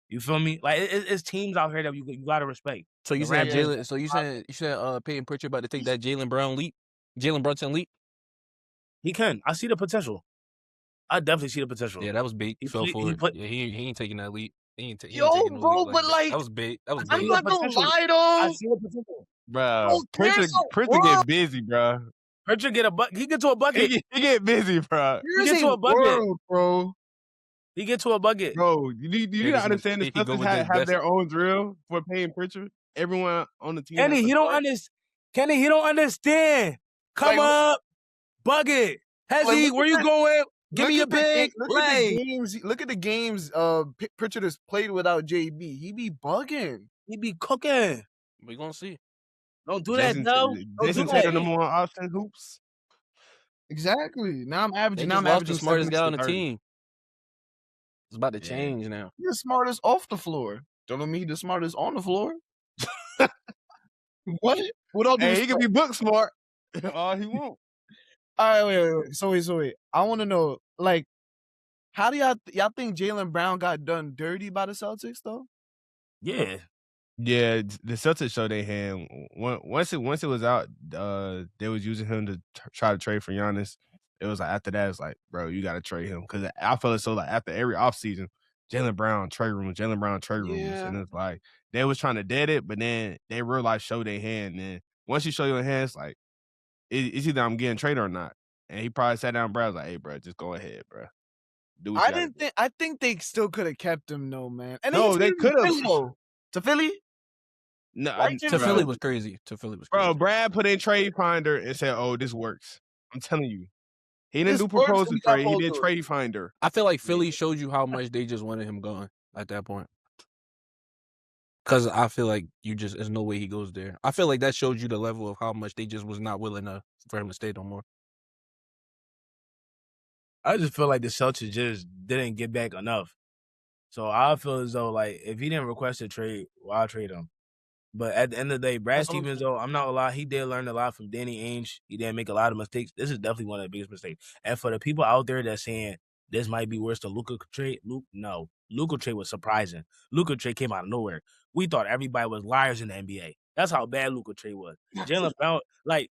You feel me? Like it's teams out here that you gotta respect. So you said Jalen? So you said Payne Pritchard about to take that Jalen Brunson leap? He can. I see the potential. I definitely see the potential. Yeah, that was big. He fell for it. He ain't taking that leap. He ain't taking bro, but like that was big. That was I'm big. not gonna lie though. I see the potential, bro. Pritchard get busy, bro. Pritchard get a bucket. He get to a bucket. He get busy, bro. He get to a bucket, bro. He get to a bucket, bro. You need to understand the Celtics have their own drill for Payne Pritchard. Everyone on the team. Kenny, he don't understand. Come up, bucket. Hezzy, where you going? Give me a big play. Look at the games Pritchard has played without JB. He be bugging. He be cooking. We gonna see. Don't do that, though. Jason Taylor number 1 option hoops. Exactly. Now I'm averaging. The smartest guy on the team. It's about to change now. He's the smartest off the floor. Don't mean he's the smartest on the floor. What? What all? Hey, he can be book smart. All he won't. All right, wait. So wait. I want to know, like, how do y'all think Jaylen Brown got done dirty by the Celtics, though? Yeah, the Celtics showed their hand. Once it was out, they was using him to try to trade for Giannis. It was like after that, it's like, bro, you got to trade him because I felt so like after every offseason, Jaylen Brown trade rooms, and it's like they was trying to dead it, but then they realized show their hand. And then once you show your hand, it's like it's either I'm getting traded or not. And he probably sat down, bro. I was like, hey, bro, just go ahead, bro. I think they still could have kept him, no, man. And no, they could have to Philly. No, to Philly was crazy. Bro, Brad put in Trade Finder and said, "Oh, this works." I'm telling you, he didn't do propose to trade. He did Trade Finder. I feel like Philly showed you how much they just wanted him gone at that point. Because I feel like there's no way he goes there. I feel like that showed you the level of how much they just was not willing for him to stay no more. I just feel like the Celtics just didn't get back enough. So I feel as though, like, if he didn't request a trade, well, I'll trade him. But at the end of the day, Brad Stevens, though, I'm not gonna lie, he did learn a lot from Danny Ainge. He didn't make a lot of mistakes. This is definitely one of the biggest mistakes. And for the people out there that's saying this might be worse than Luka trade, no. Luka trade was surprising. Luka trade came out of nowhere. We thought everybody was liars in the NBA. That's how bad Luka trade was. Jaylen Brown, like,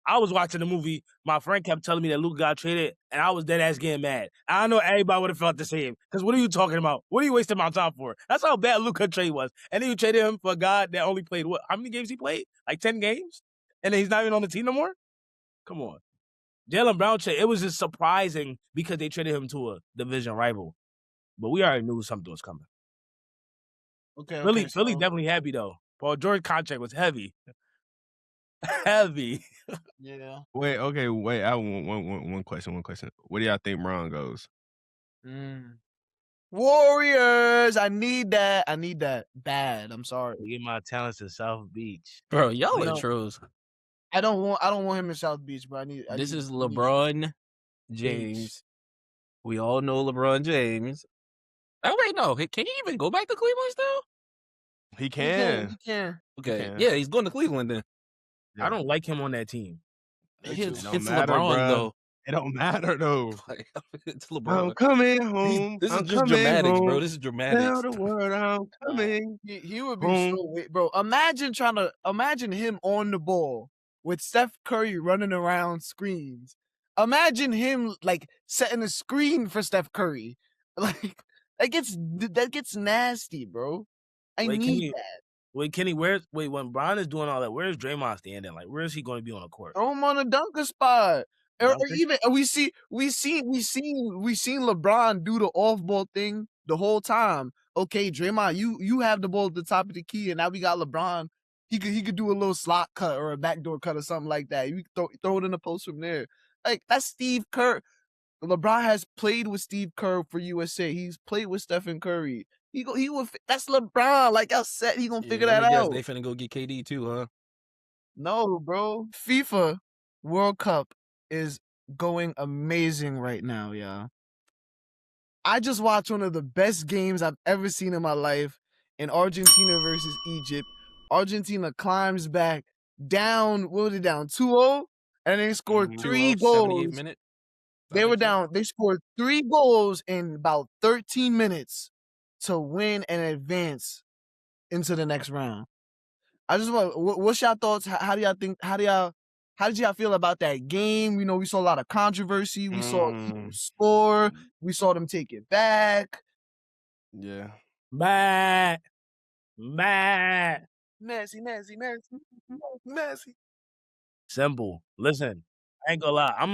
I was watching the movie. My friend kept telling me that Luka got traded, and I was dead ass getting mad. I know everybody would have felt the same. Because what are you talking about? What are you wasting my time for? That's how bad Luka trade was. And then you traded him for a guy that only played what? How many games he played? Like 10 games? And then he's not even on the team no more? Come on. Jaylen Brown trade, it was just surprising because they traded him to a division rival. But we already knew something was coming. Okay. Philly So, definitely happy though. Paul George contract was heavy. Heavy. yeah. Wait. I have one question. Where do y'all think Bron goes? Warriors. I need that bad. I'm sorry. Get my talents to South Beach. Bro, y'all No. are trolls. I don't want him in South Beach, but This is LeBron James. We all know LeBron James. Oh wait, no. Can he even go back to Cleveland still? He can. He can. Okay. Yeah, he's going to Cleveland then. Yeah. I don't like him on that team. It's matter, LeBron bruh. though. It don't matter though. It's LeBron. I'm coming home. This is I'm just coming dramatics, home. bro. This is dramatics. Tell the world I'm coming. He would be home. so weird, bro. Imagine him on the ball with Steph Curry running around screens. Imagine him like setting a screen for Steph Curry. Like that gets nasty, bro. I need that. Wait, Kenny, when Bron is doing all that, where's Draymond standing? Like, where is he going to be on the court? Throw him on a dunker spot. Or Dunker? even we seen LeBron do the off ball thing the whole time. Okay, Draymond, you have the ball at the top of the key, and now we got LeBron. He could do a little slot cut or a backdoor cut or something like that. You throw it in the post from there. Like that's Steve Kerr. LeBron has played with Steve Kerr for USA. He's played with Stephen Curry. He would. That's LeBron. Like I said, he gonna figure that out. They finna go get KD too, huh? No, bro. FIFA World Cup is going amazing right now, y'all. I just watched one of the best games I've ever seen in my life in Argentina versus Egypt. Argentina climbs back down, what was it down? 2-0? And they scored 3 goals. Minute. They were down. They scored 3 goals in about 13 minutes to win and advance into the next round. I just want, what's y'all thoughts? How did y'all feel about that game? You know, we saw a lot of controversy. We saw people score. We saw them take it back. Yeah. Messy. Simple. Listen, I ain't gonna lie. I'm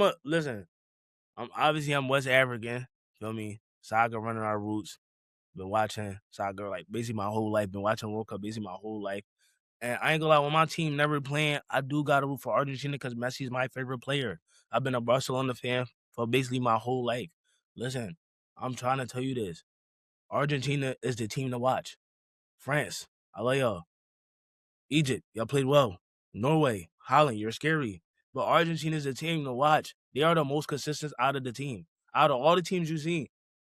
West African. Feel me? Soccer running our roots. Been watching soccer like basically my whole life. Been watching World Cup basically my whole life. And I ain't gonna lie, when my team never playing, I do gotta root for Argentina because Messi's my favorite player. I've been a Barcelona fan for basically my whole life. Listen, I'm trying to tell you this. Argentina is the team to watch. France, I love y'all. Egypt, y'all played well. Norway, Holland, you're scary. But Argentina is the team to watch. They are the most consistent out of the team. Out of all the teams you've seen,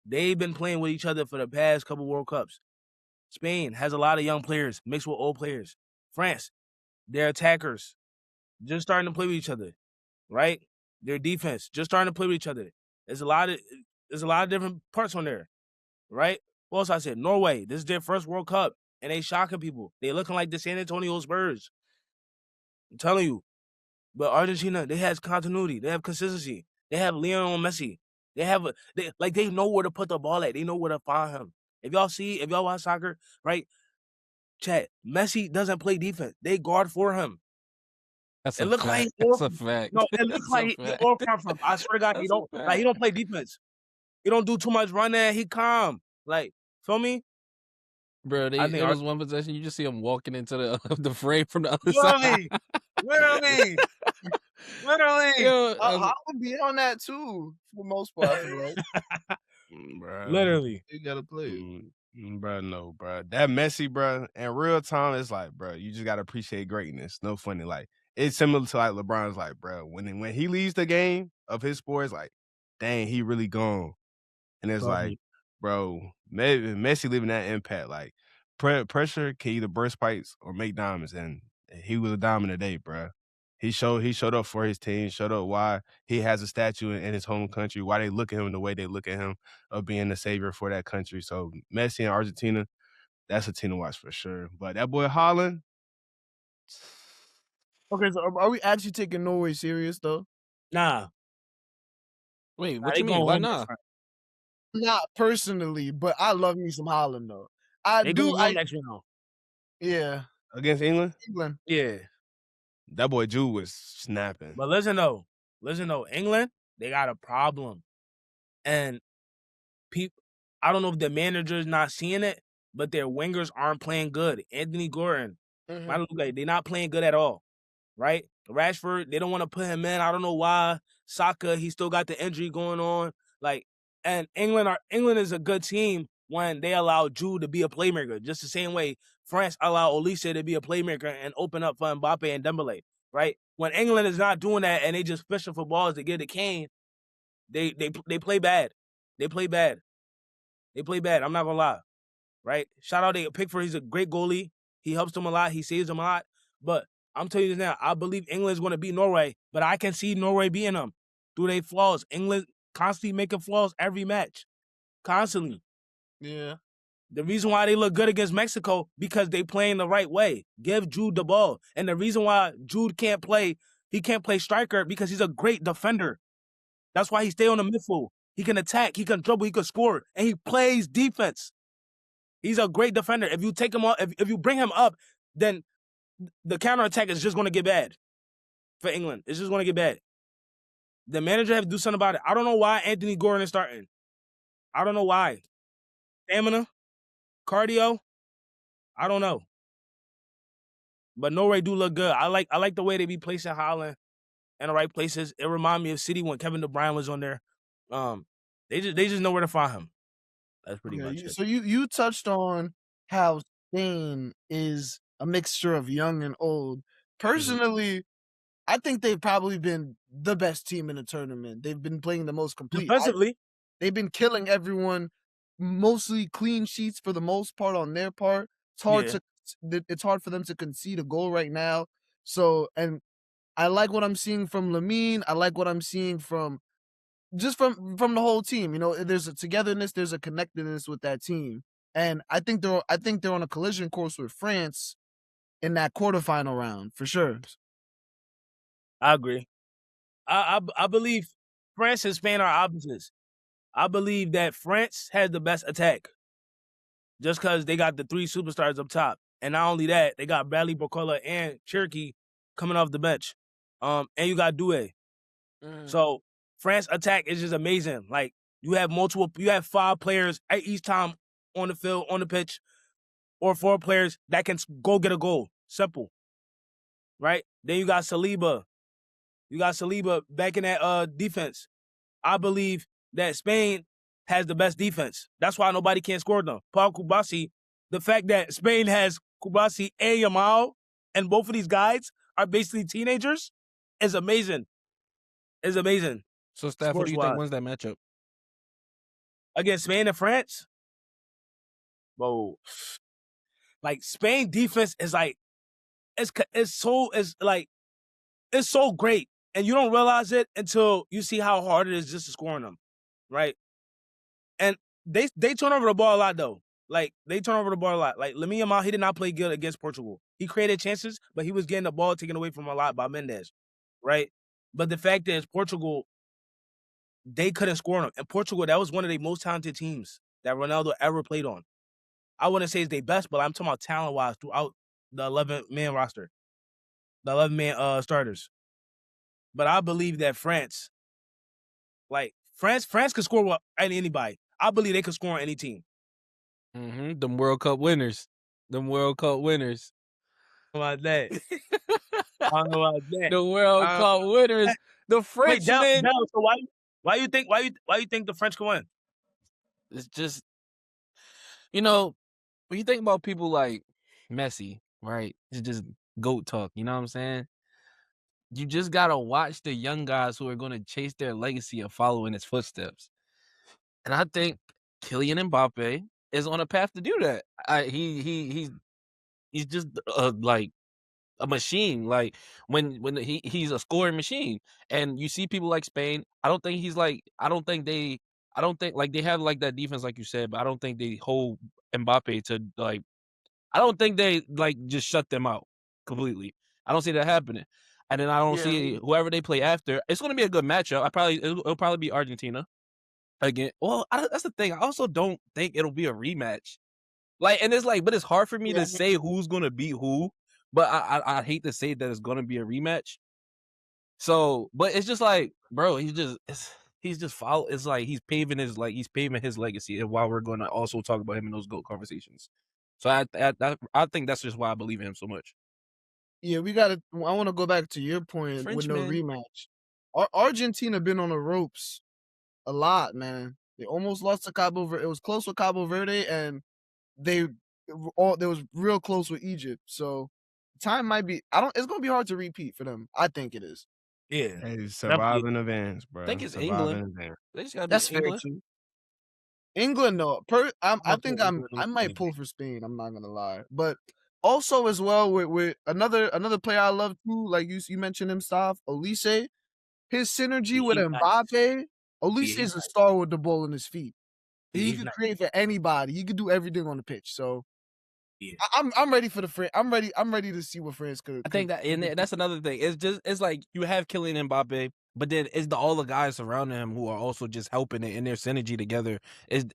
they've been playing with each other for the past couple World Cups. Spain has a lot of young players mixed with old players. France, their attackers just starting to play with each other, right? Their defense just starting to play with each other. There's a lot of different parts on there, right? What else I said? Norway, this is their first World Cup, and they shocking people. They looking like the San Antonio Spurs. I'm telling you. But Argentina, they have continuity. They have consistency. They have Lionel Messi. They know where to put the ball at. They know where to find him. If y'all watch soccer, right? Chat, Messi doesn't play defense. They guard for him. That's a fact. That's a fact. No, it looks like he all from. I swear to God, he don't play defense. He don't do too much running. He calm. Like, feel me? Bro, there was one possession. You just see him walking into the frame from the other side. Literally. Yo, I would be on that too, for the most part, right? Bro, literally. You gotta play. Bro, no, bro. That Messi, bro, in real time, it's like, bro, you just gotta appreciate greatness. No funny. Like, it's similar to like LeBron's like, bro, when he leaves the game of his sport, it's like, dang, he really gone. And it's like, bro, maybe Messi leaving that impact. Like, pressure can either burst pipes or make diamonds. And he was a diamond today, bro. He showed up for his team, showed up why he has a statue in his home country, why they look at him the way they look at him of being the savior for that country. So Messi and Argentina, that's a team to watch for sure. But that boy Holland. Okay, so are we actually taking Norway serious though? Nah. Wait, what you mean? Why not? Not personally, but I love me some Holland though. Next round. Yeah. Against England? Yeah. That boy Jude was snapping. But listen though, England, they got a problem. And I don't know if the manager's not seeing it, but their wingers aren't playing good. Anthony Gordon, they're not playing good at all, right? Rashford, they don't want to put him in. I don't know why. Saka, he still got the injury going on. Like, and England is a good team when they allow Jude to be a playmaker. Just the same way France allow Olise to be a playmaker and open up for Mbappe and Dembele, right? When England is not doing that and they just fishing for balls to get to Kane, they play bad. They play bad. They play bad. I'm not gonna lie, right? Shout out to Pickford. He's a great goalie. He helps them a lot. He saves them a lot. But I'm telling you this now, I believe England is going to beat Norway, but I can see Norway beating them through their flaws. England constantly making flaws every match. Constantly. Yeah. The reason why they look good against Mexico, because they playing the right way. Give Jude the ball. And the reason why Jude can't play striker, because he's a great defender. That's why he stay on the midfield. He can attack, he can dribble, he can score, and he plays defense. He's a great defender. If you take him up, if you bring him up, then the counterattack is just going to get bad for England. It's just going to get bad. The manager have to do something about it. I don't know why Anthony Gordon is starting. I don't know why. Stamina, cardio, I don't know. But Norway do look good. I like the way they be placing Haaland in the right places. It reminds me of City when Kevin De Bruyne was on there. They just know where to find him. That's pretty much it. So you touched on how Spain is a mixture of young and old. Personally, I think they've probably been the best team in the tournament. They've been playing the most complete. Defensively, they've been killing everyone. Mostly clean sheets for the most part on their part. It's hard for them to concede a goal right now. So, and I like what I'm seeing from Lamine. I like what I'm seeing from the whole team. You know, there's a togetherness, there's a connectedness with that team, and I think they're on a collision course with France in that quarterfinal round for sure. I agree. I believe France and Spain are opposites. I believe that France has the best attack just because they got the three superstars up top. And not only that, they got Bradley Barcola and Cherokee coming off the bench. And you got Doué. So France attack is just amazing. Like, you have 5 players at each time on the field, on the pitch, or 4 players that can go get a goal. Simple. Right? Then you got Saliba. You got Saliba back in that defense. I believe that Spain has the best defense. That's why nobody can score them. Paul Kubasi, the fact that Spain has Kubasi and Yamal, and both of these guys are basically teenagers, is amazing. Is amazing. So, Staph, what do you think wins that matchup? Against Spain and France? Whoa. Like, Spain defense is like, it's so great. And you don't realize it until you see how hard it is just to score on them, right? And they turn over the ball a lot, though. Like, they turn over the ball a lot. Like, Lamine Yamal, he did not play good against Portugal. He created chances, but he was getting the ball taken away from him a lot by Mendes, right? But the fact is, Portugal, they couldn't score on them. And Portugal, that was one of the most talented teams that Ronaldo ever played on. I wouldn't say it's their best, but I'm talking about talent-wise throughout the 11-man roster, the 11-man starters. But I believe that France could score with anybody. I believe they could score on any team. Them World Cup winners. How about that? I don't know about that. The World Cup winners. The Frenchmen. Wait, Dell, so why you think the French can win? It's just, you know, when you think about people like Messi, right? It's just GOAT talk, you know what I'm saying? You just gotta watch the young guys who are gonna chase their legacy of following his footsteps. And I think Kylian Mbappe is on a path to do that. He's just like a machine. Like, when he's a scoring machine, and you see people like Spain. I don't think they have like that defense like you said, but I don't think they hold Mbappe to like. I don't think they like just shut them out completely. I don't see that happening. And then I don't see whoever they play after. It's going to be a good matchup. It'll probably be Argentina again. Well, that's the thing. I also don't think it'll be a rematch. Like, and it's like, but it's hard for me to say who's going to beat who. But I hate to say that it's going to be a rematch. So, but it's just like, bro, he's just it's like he's paving his legacy, and while we're going to also talk about him in those GOAT conversations. So I think that's just why I believe in him so much. Yeah, I want to go back to your point with no rematch. Argentina been on the ropes a lot, man. They almost lost to Cabo Verde. It was close with Cabo Verde, and they was real close with Egypt. So time might be. It's gonna be hard to repeat for them. I think it is. Yeah, hey, surviving events, bro. I think it's England. They just gotta be England. Fair too. England, no. I think I might pull for Spain. I'm not gonna lie, but also as well with another player I love too. Like you mentioned him, Staph, Olise. His synergy with Mbappe. Olise is a star with the ball in his feet. He can create for anybody. He can do everything on the pitch. So yeah. I'm ready for the I'm ready to see what France could. I think that, and that's another thing. It's like you have Kylian Mbappe, but then it's all the guys surrounding him who are also just helping it, and their synergy together as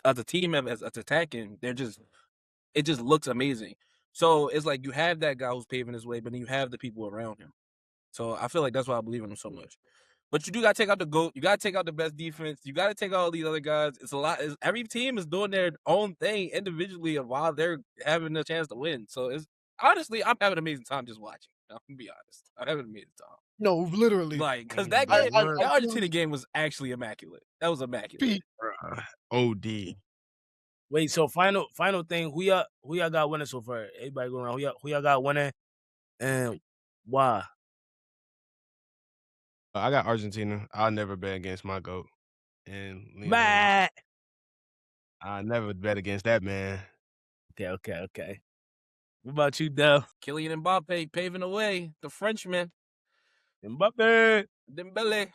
a team as attacking. It just looks amazing. So it's like you have that guy who's paving his way, but then you have the people around him. So I feel like that's why I believe in him so much. But you do got to take out the GOAT. You got to take out the best defense. You got to take out all these other guys. It's a lot. Every team is doing their own thing individually while they're having a chance to win. So honestly, I'm having an amazing time just watching. I'm going to be honest. I'm having an amazing time. No, literally. Like, because that game, that Argentina game was actually immaculate. That was immaculate. OD. Wait, so final thing, who y'all got winning so far? Everybody go around. Who y'all got winning, and why? I got Argentina. I'll never bet against my GOAT. And I never bet against that man. Okay. What about you, Dell? Kylian Mbappe paving the way. The Frenchman. Mbappe. Dembele.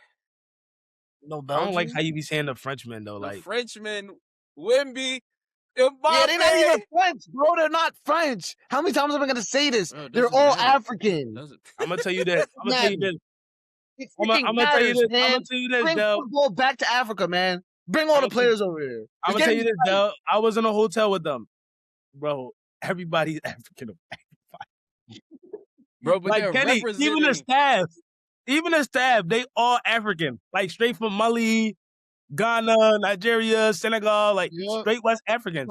No Belgium? I don't like how you be saying the Frenchman, though. The Frenchman. Wemby. Mbappe. Yeah, they're not even French, bro. They're not French. How many times am I going to say this? They're all African. I'm going to tell you this. I'm going to tell you this. I'm gonna tell you this, Bring Dell. Football back to Africa, man. Bring all the players over here. I'm gonna tell you this, Dell. I was in a hotel with them, bro. Everybody's African. Bro, but like Kenny, even the staff, they all African. Like straight from Mali, Ghana, Nigeria, Senegal, straight West Africans.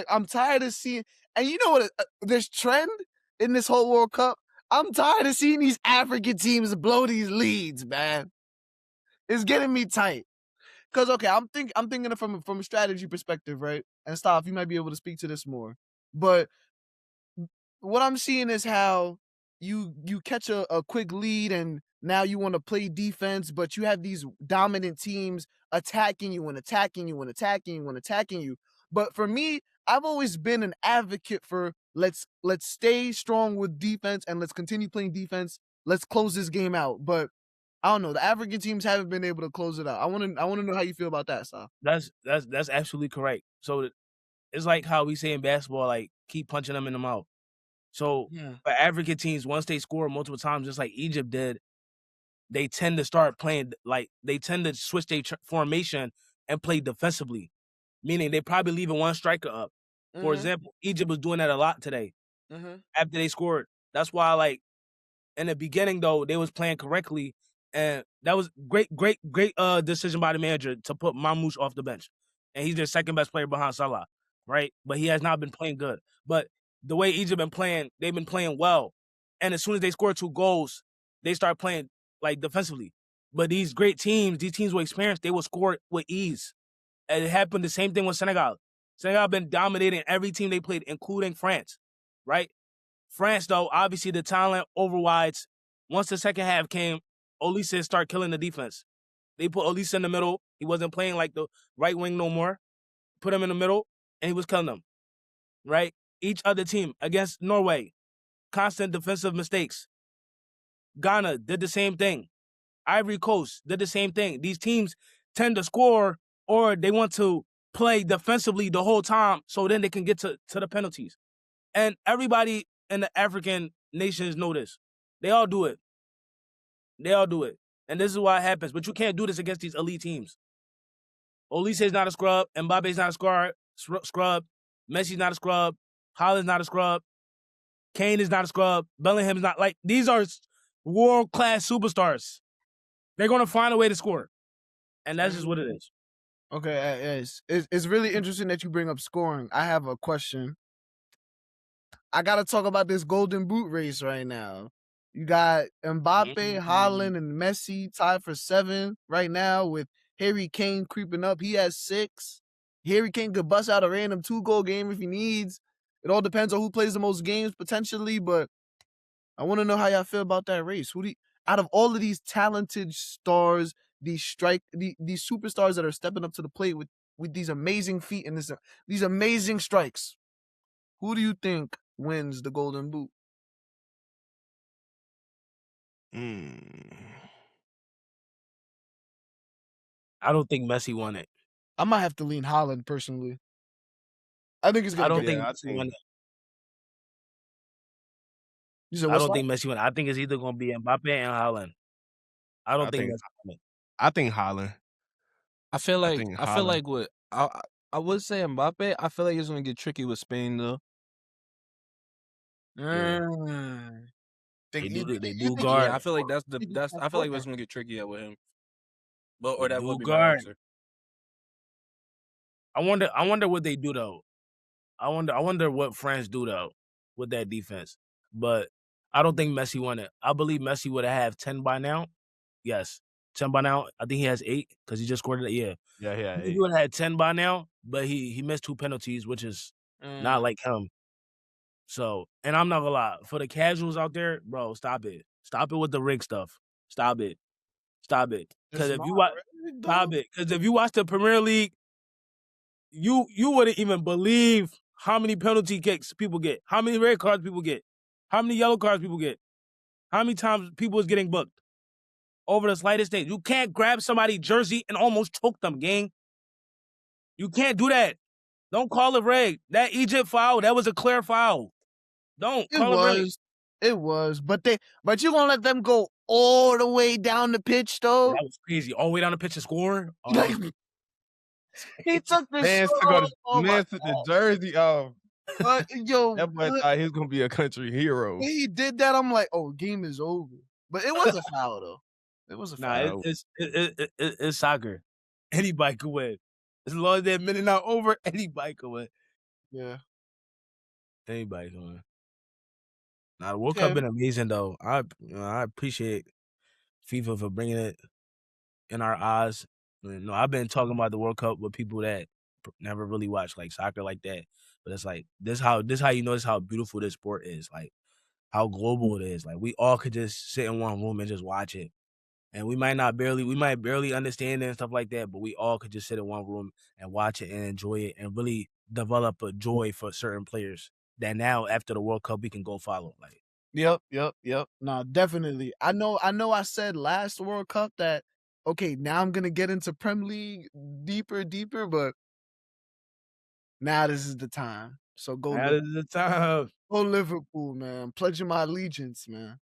I'm tired of seeing, and you know what? This trend in this whole World Cup. I'm tired of seeing these African teams blow these leads, man. It's getting me tight. Cause I'm thinking from a strategy perspective, right? And Staph, you might be able to speak to this more. But what I'm seeing is how you catch a quick lead and now you want to play defense, but you have these dominant teams attacking you and attacking you and attacking you and attacking you. But for me, I've always been an advocate for let's stay strong with defense and let's continue playing defense. Let's close this game out. But I don't know. The African teams haven't been able to close it out. I want to know how you feel about that, Sal. That's absolutely correct. So it's like how we say in basketball, like keep punching them in the mouth. So for African teams, once they score multiple times, just like Egypt did, they tend to start playing they tend to switch their formation and play defensively, meaning they probably leaving one striker up. For example, Egypt was doing that a lot today after they scored. That's why, in the beginning, though, they was playing correctly, and that was great decision by the manager to put Mamouche off the bench. And he's their second best player behind Salah, right? But he has not been playing good. But the way Egypt been playing, they've been playing well. And as soon as they score 2 goals, they start playing, defensively. But these great teams, these teams with experience, they will score with ease. And it happened the same thing with Senegal. Senegal been dominating every team they played, including France, right? France, though, obviously the talent overrides. Once the second half came, Olise started killing the defense. They put Olise in the middle. He wasn't playing like the right wing no more. Put him in the middle, and he was killing them, right? Each other team against Norway, constant defensive mistakes. Ghana did the same thing. Ivory Coast did the same thing. These teams tend to score or they want to play defensively the whole time so then they can get to the penalties. And everybody in the African nations know this. They all do it. And this is why it happens. But you can't do this against these elite teams. Olise is not a scrub. Mbappe's not a scrub. Messi's not a scrub. Haaland's not a scrub. Kane is not a scrub. Bellingham is not. These are world-class superstars. They're gonna find a way to score, and that's just what it is. Okay, it's really interesting that you bring up scoring. I have a question. I gotta talk about this Golden Boot race right now. You got Mbappe, Haaland, and Messi tied for 7 right now, with Harry Kane creeping up. He has 6. Harry Kane could bust out a random 2-goal game if he needs. It all depends on who plays the most games potentially, but I want to know how y'all feel about that race. Out of all of these talented stars, these superstars that are stepping up to the plate with these amazing feet and these amazing strikes, who do you think wins the Golden Boot? I don't think Messi won it. I might have to lean Haaland personally. I think it's gonna. I don't think Messi won it. I don't think Messi won it. I think it's either gonna be Mbappe and Haaland. I don't think Messi won it. I think Haaland. I feel like with I would say Mbappe. I feel like it's gonna get tricky with Spain though. They do guard. Yeah, I feel like that's I feel like it's gonna get tricky with him. But or that would be my guard. answer. I wonder what they do though. I wonder what France do though with that defense. But I don't think Messi won it. I believe Messi would have 10 by now. Yes, 10 by now. I think he has 8 because he just scored it. Yeah, yeah. He would have had 10 by now, but he missed 2 penalties, which is not like him. So, and I'm not gonna lie, for the casuals out there, bro, stop it. Stop it with the rig stuff. Stop it. Because if you watch, stop it. Because if you watch the Premier League, you wouldn't even believe how many penalty kicks people get, how many red cards people get, how many yellow cards people get, how many times people is getting booked over the slightest thing. You can't grab somebody's jersey and almost choke them, gang. You can't do that. Don't call it red. That Egypt foul, that was a clear foul. Don't call it red. It was, but you gonna let them go all the way down the pitch though? That was crazy. All the way down the pitch and score. He took the the jersey off. Yo, that boy thought he was gonna be a country hero. When he did that, I'm like, oh, game is over. But it was a foul though. It was a foul. It's soccer. Anybody could win. As long as that minute not over, anybody could win. Yeah. Anybody can win. Now the World Cup been amazing though. I appreciate FIFA for bringing it in our eyes. No, I've been talking about the World Cup with people that never really watch like soccer like that. But it's like this how you notice how beautiful this sport is. Like how global it is. Like we all could just sit in one room and just watch it. And we might barely understand it and stuff like that, but we all could just sit in one room and watch it and enjoy it and really develop a joy for certain players that now after the World Cup we can go follow. Like Yep. No, definitely. I know I said last World Cup that okay, now I'm gonna get into Prem League deeper, but now this is the time. So go. Now this is the time. Go Liverpool, man. Pledging my allegiance, man.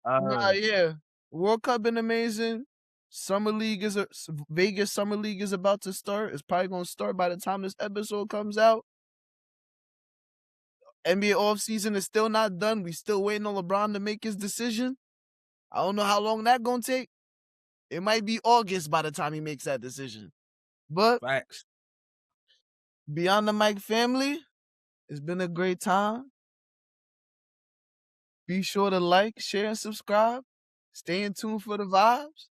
Yeah. World Cup been amazing. Vegas Summer League is about to start. It's probably gonna start by the time this episode comes out. NBA offseason is still not done. We still waiting on LeBron to make his decision. I don't know how long that gonna take. It might be August by the time he makes that decision. But facts. Beyond the Mic family, it's been a great time. Be sure to like, share, and subscribe. Stay in tune for the vibes.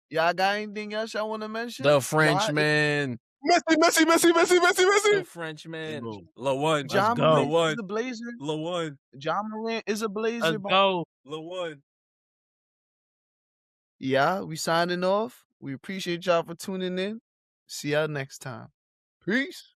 Y'all got anything else y'all want to mention? The Frenchman. Messi. The Frenchman. LeOne. John Morant is a Blazer. LeOne. John Morant is a Blazer. Let's go. LeOne. Yeah, we signing off. We appreciate y'all for tuning in. See y'all next time. Peace.